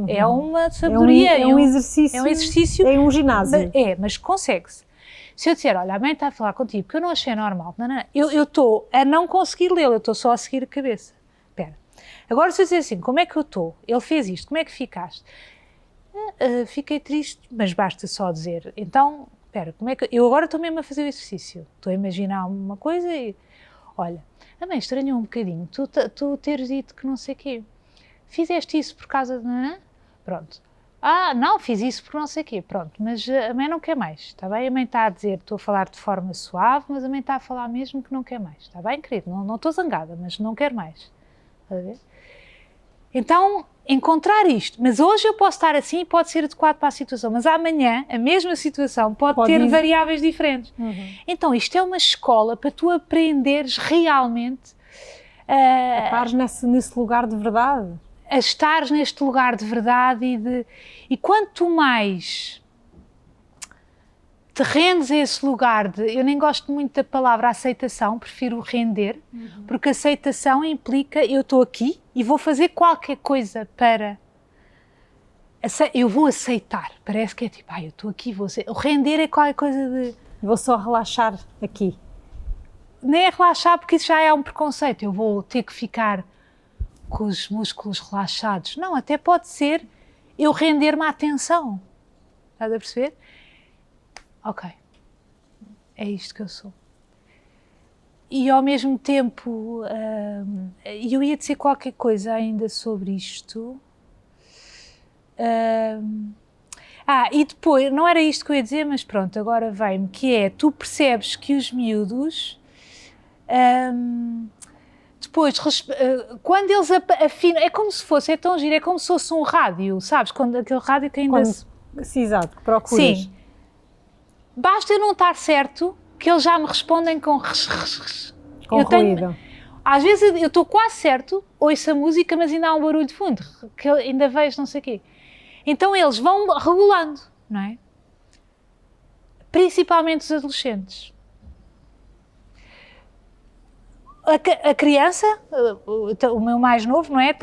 é uma sabedoria. É um exercício. É um exercício. É um ginásio. Mas consegue-se. Se eu disser, olha, a mãe está a falar contigo, porque eu não achei normal, eu estou a não conseguir lê-lo, eu estou só a seguir a cabeça. Espera. Agora se eu dizer assim, como é que eu estou? Ele fez isto, como é que ficaste? Fiquei triste, mas basta só dizer. Então, espera, como é que... Eu agora estou mesmo a fazer o exercício. Estou a imaginar uma coisa e... Olha, a mãe estranhou um bocadinho, tu teres dito que não sei o quê. Fizeste isso por causa de... Pronto. Não, fiz isso porque não sei o quê. Pronto, mas a mãe não quer mais, está bem? A mãe está a dizer, estou a falar de forma suave, mas a mãe está a falar mesmo que não quer mais. Está bem, querido? Não estou zangada, mas não quero mais. Está a ver? Então, encontrar isto. Mas hoje eu posso estar assim e pode ser adequado para a situação, mas amanhã a mesma situação pode ter variáveis diferentes. Então, isto é uma escola para tu aprenderes realmente a estares nesse lugar de verdade. A estares neste lugar de verdade e quanto mais te rendes a esse lugar de... Eu nem gosto muito da palavra aceitação, prefiro render, porque aceitação implica eu estou aqui e vou fazer qualquer coisa para... Eu vou aceitar, parece que é tipo, eu estou aqui, vou aceitar. O render é qualquer coisa de... Vou só relaxar aqui. Nem é relaxar porque isso já é um preconceito, eu vou ter que ficar com os músculos relaxados. Não, até pode ser eu render-me à atenção. Estás a perceber? Ok, é isto que eu sou. E ao mesmo tempo, eu ia dizer qualquer coisa ainda sobre isto. E depois, não era isto que eu ia dizer, mas pronto, agora vem-me, que é, tu percebes que os miúdos... Depois, quando eles afinam, é como se fosse, é tão giro, é como se fosse um rádio, sabes? Aquele rádio que ainda... Sim, exato, que procuras. Sim. Basta eu não estar certo, que eles já me respondem com... Com ruído. Às vezes eu estou quase certo, ouço a música, mas ainda há um barulho de fundo, que eu ainda vejo não sei o quê. Então eles vão regulando, não é? Principalmente os adolescentes. A criança, o meu mais novo, não é?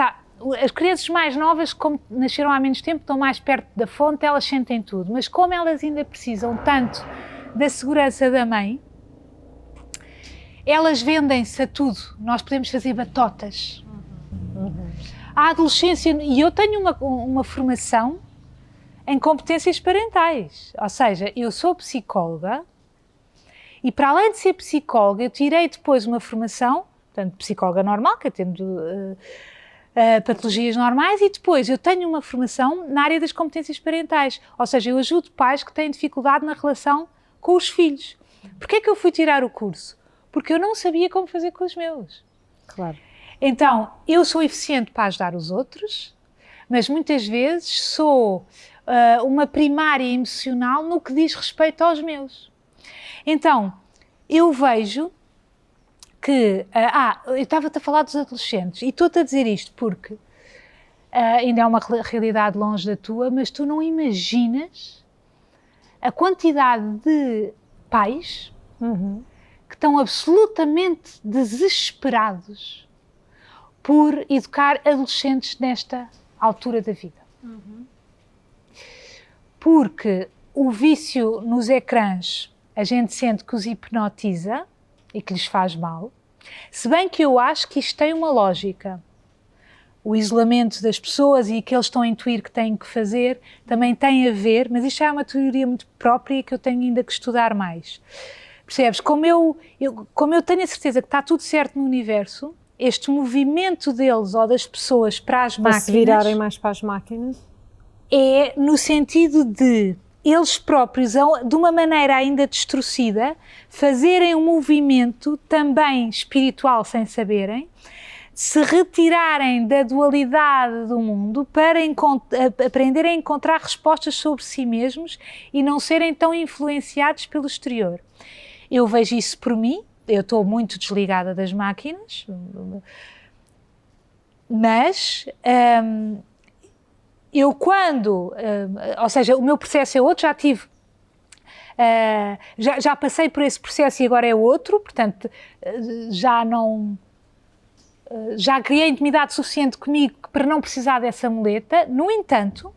As crianças mais novas, como nasceram há menos tempo, estão mais perto da fonte, elas sentem tudo. Mas como elas ainda precisam tanto da segurança da mãe, elas vendem-se a tudo. Nós podemos fazer batotas. A adolescência, e eu tenho uma formação em competências parentais. Ou seja, eu sou psicóloga, e para além de ser psicóloga, eu tirei depois uma formação, portanto, psicóloga normal, que atendo patologias normais, e depois eu tenho uma formação na área das competências parentais. Ou seja, eu ajudo pais que têm dificuldade na relação com os filhos. Porquê é que eu fui tirar o curso? Porque eu não sabia como fazer com os meus. Claro. Então, eu sou eficiente para ajudar os outros, mas muitas vezes sou uma primária emocional no que diz respeito aos meus. Então, eu vejo que... eu estava-te a falar dos adolescentes e estou-te a dizer isto porque ainda é uma realidade longe da tua, mas tu não imaginas a quantidade de pais que estão absolutamente desesperados por educar adolescentes nesta altura da vida. Porque o vício nos ecrãs... A gente sente que os hipnotiza e que lhes faz mal, se bem que eu acho que isto tem uma lógica. O isolamento das pessoas e que eles estão a intuir que têm que fazer também tem a ver, mas isto é uma teoria muito própria que eu tenho ainda que estudar mais. Percebes? Como eu tenho a certeza que está tudo certo no universo, este movimento deles ou das pessoas para as máquinas... Para se virarem mais para as máquinas? É no sentido de... eles próprios, de uma maneira ainda distorcida, fazerem um movimento também espiritual sem saberem, se retirarem da dualidade do mundo para aprenderem a encontrar respostas sobre si mesmos e não serem tão influenciados pelo exterior. Eu vejo isso por mim, eu estou muito desligada das máquinas, Mas eu quando, ou seja, o meu processo é outro, já tive, já passei por esse processo e agora é outro, portanto, já criei intimidade suficiente comigo para não precisar dessa muleta. No entanto,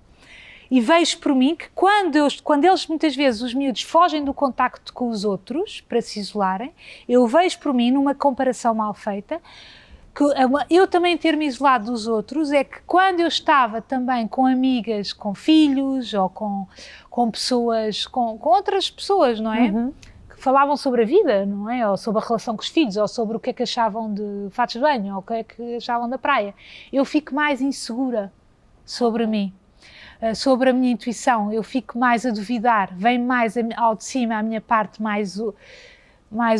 e vejo por mim que quando eles, muitas vezes, os miúdos fogem do contacto com os outros para se isolarem, eu vejo por mim, numa comparação mal feita, que eu também ter-me isolado dos outros é que quando eu estava também com amigas, com filhos ou com pessoas, com outras pessoas, não é? Uhum. Que falavam sobre a vida, não é? Ou sobre a relação com os filhos, ou sobre o que é que achavam de fatos de banho, ou o que é que achavam da praia. Eu fico mais insegura sobre mim. Sobre a minha intuição, eu fico mais a duvidar, vem mais ao de cima a minha parte mais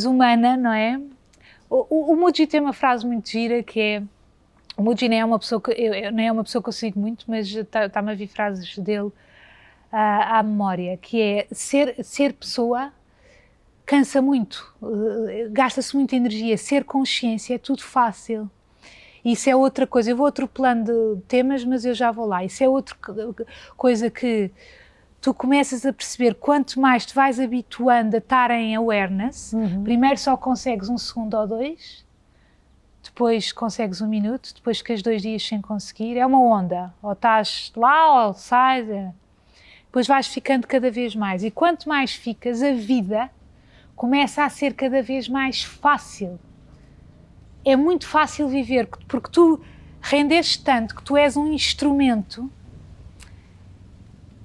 humana, não é? O Muji tem uma frase muito gira que é, o Muji nem é uma pessoa que eu sigo muito, mas está-me a vir frases dele à memória, que é ser pessoa cansa muito, gasta-se muita energia, ser consciência é tudo fácil. Isso é outra coisa, eu vou atropelando de temas, mas eu já vou lá. Isso é outra coisa que tu começas a perceber, quanto mais te vais habituando a estar em awareness, primeiro só consegues 1 segundo ou 2, depois consegues 1 minuto, depois ficas 2 dias sem conseguir, é uma onda, ou estás lá ou sais, depois vais ficando cada vez mais. E quanto mais ficas, a vida começa a ser cada vez mais fácil. É muito fácil viver, porque tu rendeste tanto que tu és um instrumento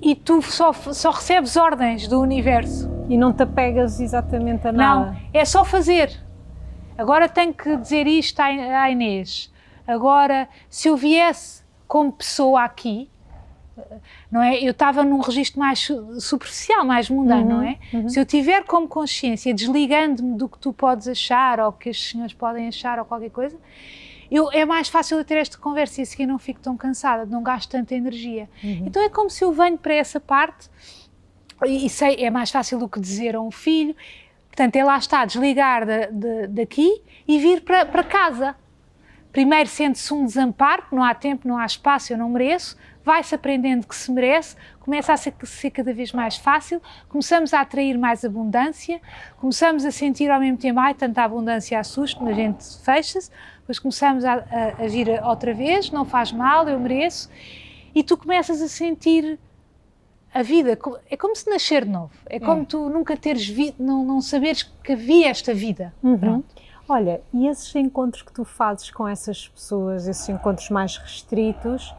e tu só recebes ordens do universo. E não te apegas exatamente a nada. Não, é só fazer. Agora tenho que dizer isto à Inês. Agora, se eu viesse como pessoa aqui, não é? Eu estava num registro mais superficial, mais mundano, não é? Se eu tiver como consciência, desligando-me do que tu podes achar ou que estes senhores podem achar ou qualquer coisa, é mais fácil eu ter esta conversa e a seguir não fico tão cansada, não gasto tanta energia. Então é como se eu venho para essa parte e sei, é mais fácil do que dizer a um filho, portanto é lá está, desligar daqui e vir para casa. Primeiro sente-se um desamparo, não há tempo, não há espaço, eu não mereço, vai-se aprendendo que se merece, começa a ser cada vez mais fácil, começamos a atrair mais abundância, começamos a sentir ao mesmo tempo, tanta abundância assusta, a gente fecha-se, depois começamos a vir outra vez, não faz mal, eu mereço, e tu começas a sentir a vida, é como se nascer de novo, é como tu nunca teres não saberes que havia esta vida. Pronto. Olha, e esses encontros que tu fazes com essas pessoas, esses encontros mais restritos,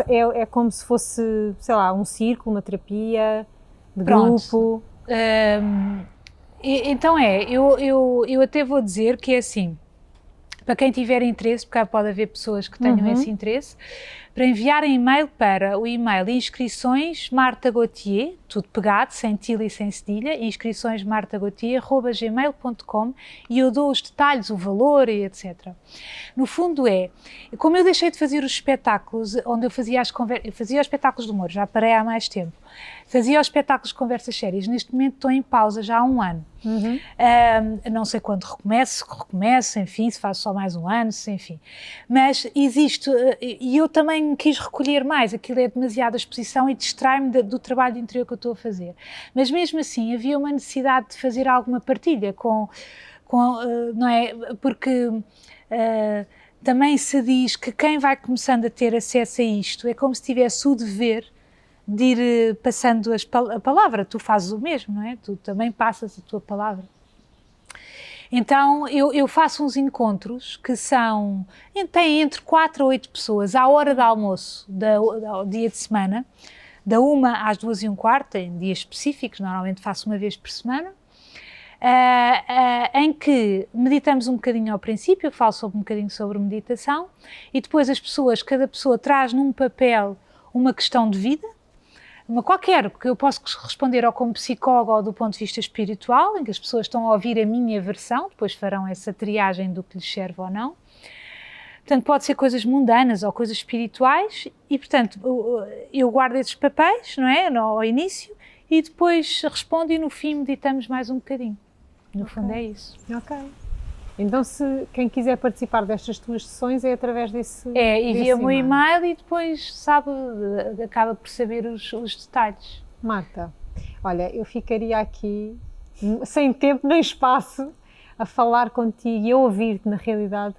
é como se fosse, sei lá, um círculo, uma terapia de grupo? Então eu até vou dizer que é assim, para quem tiver interesse, porque pode haver pessoas que tenham esse interesse, para enviarem e-mail para o e-mail inscrições Marta Gauthier, tudo pegado, sem tilde e sem cedilha, inscrições martagauthier@gmail.com, e eu dou os detalhes, o valor e etc. No fundo como eu deixei de fazer os espetáculos, onde eu fazia eu fazia os espetáculos de humor, já parei há mais tempo, fazia os espetáculos de conversas sérias, neste momento estou em pausa já há 1 ano. Não sei quando recomeço, enfim, se faço só mais 1 ano, enfim. Mas existe, e eu também quis recolher mais, aquilo é demasiada exposição e distrai-me do trabalho interior que eu estou a fazer. Mas mesmo assim havia uma necessidade de fazer alguma partilha não é? Porque também se diz que quem vai começando a ter acesso a isto é como se tivesse o dever de ir passando a palavra, tu fazes o mesmo, não é? Tu também passas a tua palavra. Então eu faço uns encontros que têm entre 4 a 8 pessoas à hora de almoço, do dia de semana, da 1 às 2:15, em dias específicos, normalmente faço 1 vez por semana, em que meditamos um bocadinho ao princípio, eu falo um bocadinho sobre meditação, e depois cada pessoa traz num papel uma questão de vida, qualquer, porque eu posso responder ou como psicóloga ou do ponto de vista espiritual, em que as pessoas estão a ouvir a minha versão, depois farão essa triagem do que lhes serve ou não. Portanto, pode ser coisas mundanas ou coisas espirituais e, portanto, eu guardo esses papéis, não é, ao início, e depois respondo e no fim meditamos mais um bocadinho. No fundo é isso. Ok. Então, se quem quiser participar destas tuas sessões é através desse envia-me um e-mail e depois acaba por saber os detalhes. Marta, olha, eu ficaria aqui sem tempo nem espaço a falar contigo e a ouvir-te, na realidade,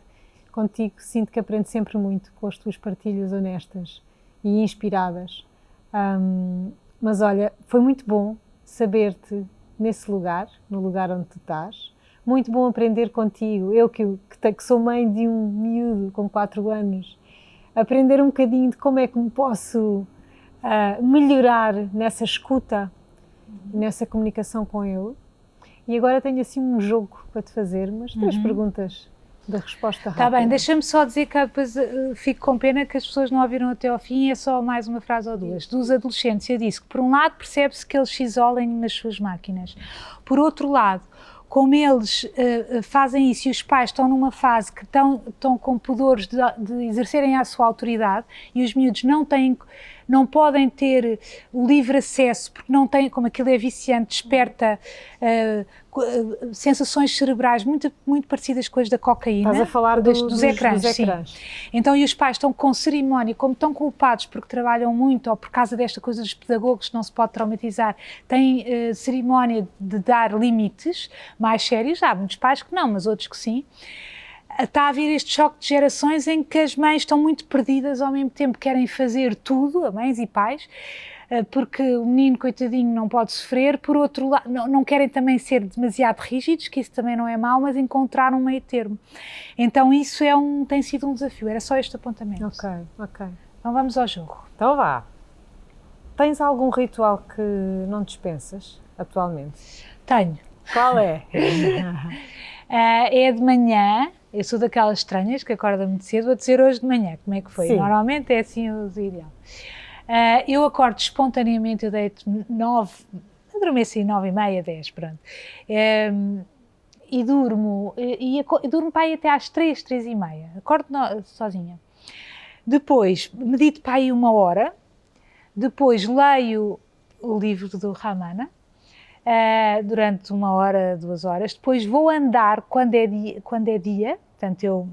contigo sinto que aprendo sempre muito com as tuas partilhas honestas e inspiradas. Mas olha, foi muito bom saber-te nesse lugar, no lugar onde tu estás. Muito bom aprender contigo, eu que sou mãe de um miúdo com 4 anos, aprender um bocadinho de como é que me posso melhorar nessa escuta, nessa comunicação com ele. E agora tenho assim um jogo para te fazer, mas 3 perguntas da resposta rápida. Está bem, deixa-me só dizer que depois fico com pena que as pessoas não ouviram até ao fim e é só mais uma frase ou duas. Dos adolescentes eu disse que por um lado percebe-se que eles se isolem nas suas máquinas, por outro lado, como eles fazem isso e os pais estão numa fase que estão com pudores de exercerem a sua autoridade e os miúdos não podem ter o livre acesso porque não têm, como aquilo é viciante, desperta sensações cerebrais muito, muito parecidas com as da cocaína. Estás a falar dos ecrãs. Sim. Então, e os pais estão com cerimónia, como estão culpados porque trabalham muito ou por causa desta coisa dos pedagogos que não se pode traumatizar, têm cerimónia de dar limites mais sérios. Há muitos pais que não, mas outros que sim. Está a haver este choque de gerações em que as mães estão muito perdidas, ao mesmo tempo querem fazer tudo, mães e pais, porque o menino, coitadinho, não pode sofrer, por outro lado, não querem também ser demasiado rígidos, que isso também não é mau, mas encontrar um meio termo. Então isso tem sido um desafio, era só este apontamento. Ok. Então vamos ao jogo. Então vá. Tens algum ritual que não dispensas atualmente? Tenho. Qual é? É de manhã. Eu sou daquelas estranhas que acorda muito cedo. Vou dizer hoje de manhã como é que foi. Sim. Normalmente é assim o ideal. Eu acordo espontaneamente, eu deito 9, adormeço 9h30, 10, pronto. E durmo para aí até às 3h30. Acordo sozinha. Depois medito para aí 1 hora. Depois leio o livro do Ramana. Durante 1 hora, 2 horas, depois vou andar quando é dia, portanto eu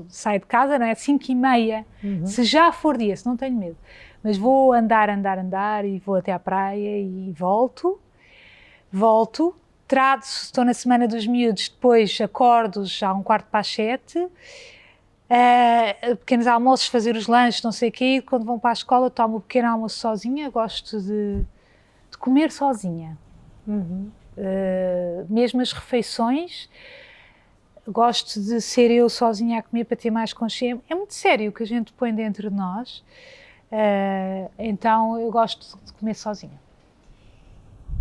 saio de casa, não é? 5h30, se já for dia, se não tenho medo, mas vou andar e vou até à praia e volto, se estou na semana dos miúdos, depois acordo já 6:15, pequenos almoços, fazer os lanches, não sei o quê, quando vão para a escola tomo um pequeno almoço sozinha, gosto de comer sozinha, mesmo as refeições, gosto de ser eu sozinha a comer para ter mais consciência. É muito sério o que a gente põe dentro de nós, então eu gosto de comer sozinha.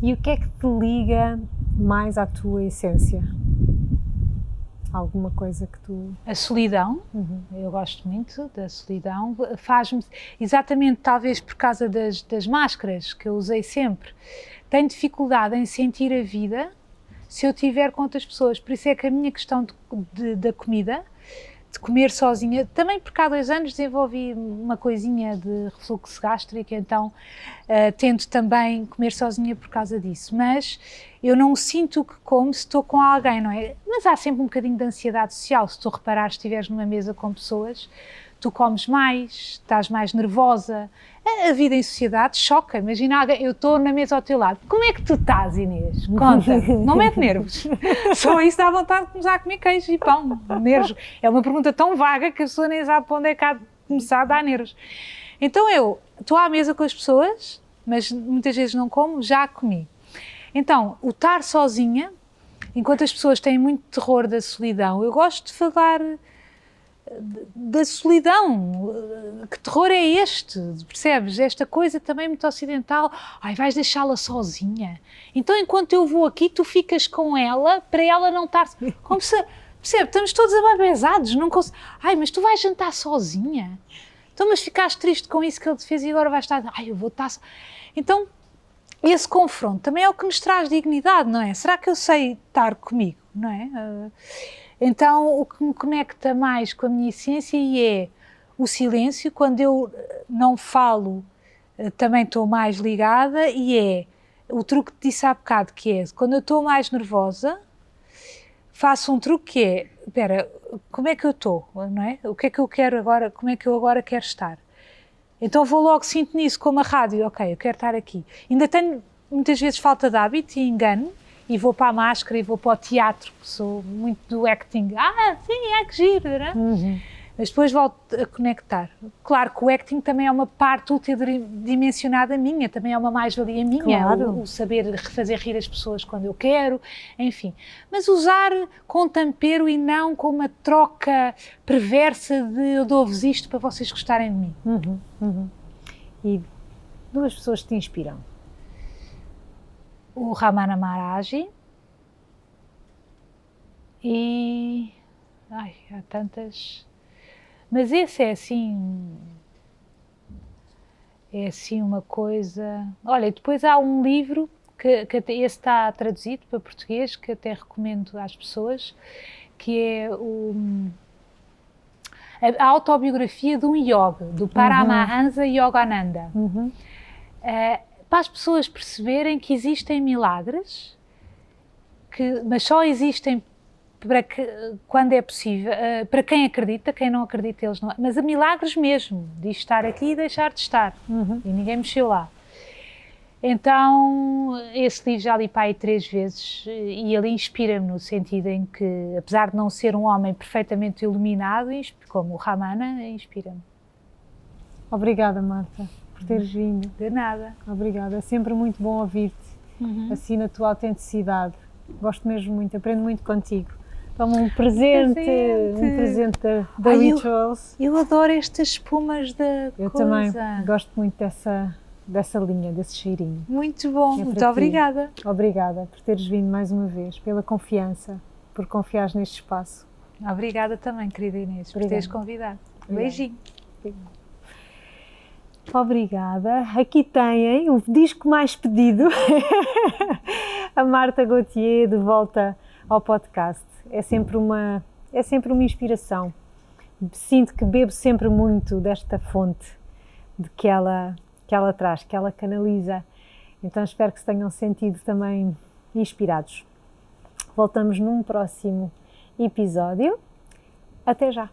E o que é que te liga mais à tua essência? Alguma coisa que tu... A solidão, eu gosto muito da solidão, faz-me, exatamente talvez por causa das máscaras que eu usei sempre, tenho dificuldade em sentir a vida se eu estiver com outras pessoas, por isso é que a minha questão da comida, de comer sozinha, também porque há 2 anos desenvolvi uma coisinha de refluxo gástrico, então tento também comer sozinha por causa disso, mas eu não sinto que como se estou com alguém, não é? Mas há sempre um bocadinho de ansiedade social, se tu reparares, se estiveres numa mesa com pessoas, tu comes mais, estás mais nervosa, a vida em sociedade choca, imagina alguém, eu estou na mesa ao teu lado, como é que tu estás, Inês? Conta, não mete nervos, só isso dá vontade de começar a comer queijo e pão, nervos, é uma pergunta tão vaga que a pessoa nem sabe para onde é que há de começar a dar nervos. Então eu estou à mesa com as pessoas, mas muitas vezes não como, já comi. Então, o estar sozinha, enquanto as pessoas têm muito terror da solidão, eu gosto de falar da solidão. Que terror é este? Percebes? Esta coisa também muito ocidental. Ai, vais deixá-la sozinha. Então, enquanto eu vou aqui, tu ficas com ela, para ela não estar... Como se... Percebe? Estamos todos ababezados. Não consigo... Ai, mas tu vais jantar sozinha? Então, mas ficaste triste com isso que ele te fez e agora vais estar... Ai, eu vou estar... Então, esse confronto também é o que nos traz dignidade, não é? Será que eu sei estar comigo, não é? Então, o que me conecta mais com a minha essência é o silêncio. Quando eu não falo, também estou mais ligada, e é o truque que te disse há bocado, que é, quando eu estou mais nervosa, faço um truque que é, espera, como é que eu estou, não é? O que é que eu quero agora, como é que eu agora quero estar? Então vou logo, sinto nisso, como a rádio, ok, eu quero estar aqui. Ainda tenho muitas vezes falta de hábito e engano, e vou para a máscara e vou para o teatro, que sou muito do acting. Sim, que giro, não é? Mas depois volto a conectar. Claro que o acting também é uma parte ultradimensionada minha, também é uma mais-valia minha, claro. o saber fazer rir as pessoas quando eu quero, enfim. Mas usar com tempero e não com uma troca perversa de eu dou-vos isto para vocês gostarem de mim. E 2 pessoas que te inspiram? O Ramana Maharshi e... há tantas... Mas esse é assim uma coisa... Olha, depois há um livro, que até esse está traduzido para português, que até recomendo às pessoas, que é a autobiografia de um yoga, do Paramahansa Yogananda. Para as pessoas perceberem que existem milagres, mas só existem quando é possível, para quem acredita, quem não acredita, eles não. Mas há milagres mesmo, de estar aqui e deixar de estar, e ninguém mexeu lá. Então, esse livro já li para aí 3 vezes, e ele inspira-me no sentido em que, apesar de não ser um homem perfeitamente iluminado, como o Ramana, inspira-me. Obrigada, Marta, por teres vindo. De nada. Obrigada, é sempre muito bom ouvir-te, assim na tua autenticidade. Gosto mesmo muito, aprendo muito contigo. Toma um presente da Rituals. Eu adoro estas espumas da Eu coisa. também gosto muito dessa linha, desse cheirinho. Muito bom, muito obrigada. Obrigada por teres vindo mais uma vez, pela confiança, por confiares neste espaço. Obrigada também, querida Inês, por teres convidado. Beijinho. Obrigada. Aqui têm o disco mais pedido, a Marta Gauthier, de volta ao podcast. É sempre uma inspiração. Sinto que bebo sempre muito desta fonte que ela traz, que ela canaliza. Então espero que se tenham sentido também inspirados. Voltamos num próximo episódio. Até já!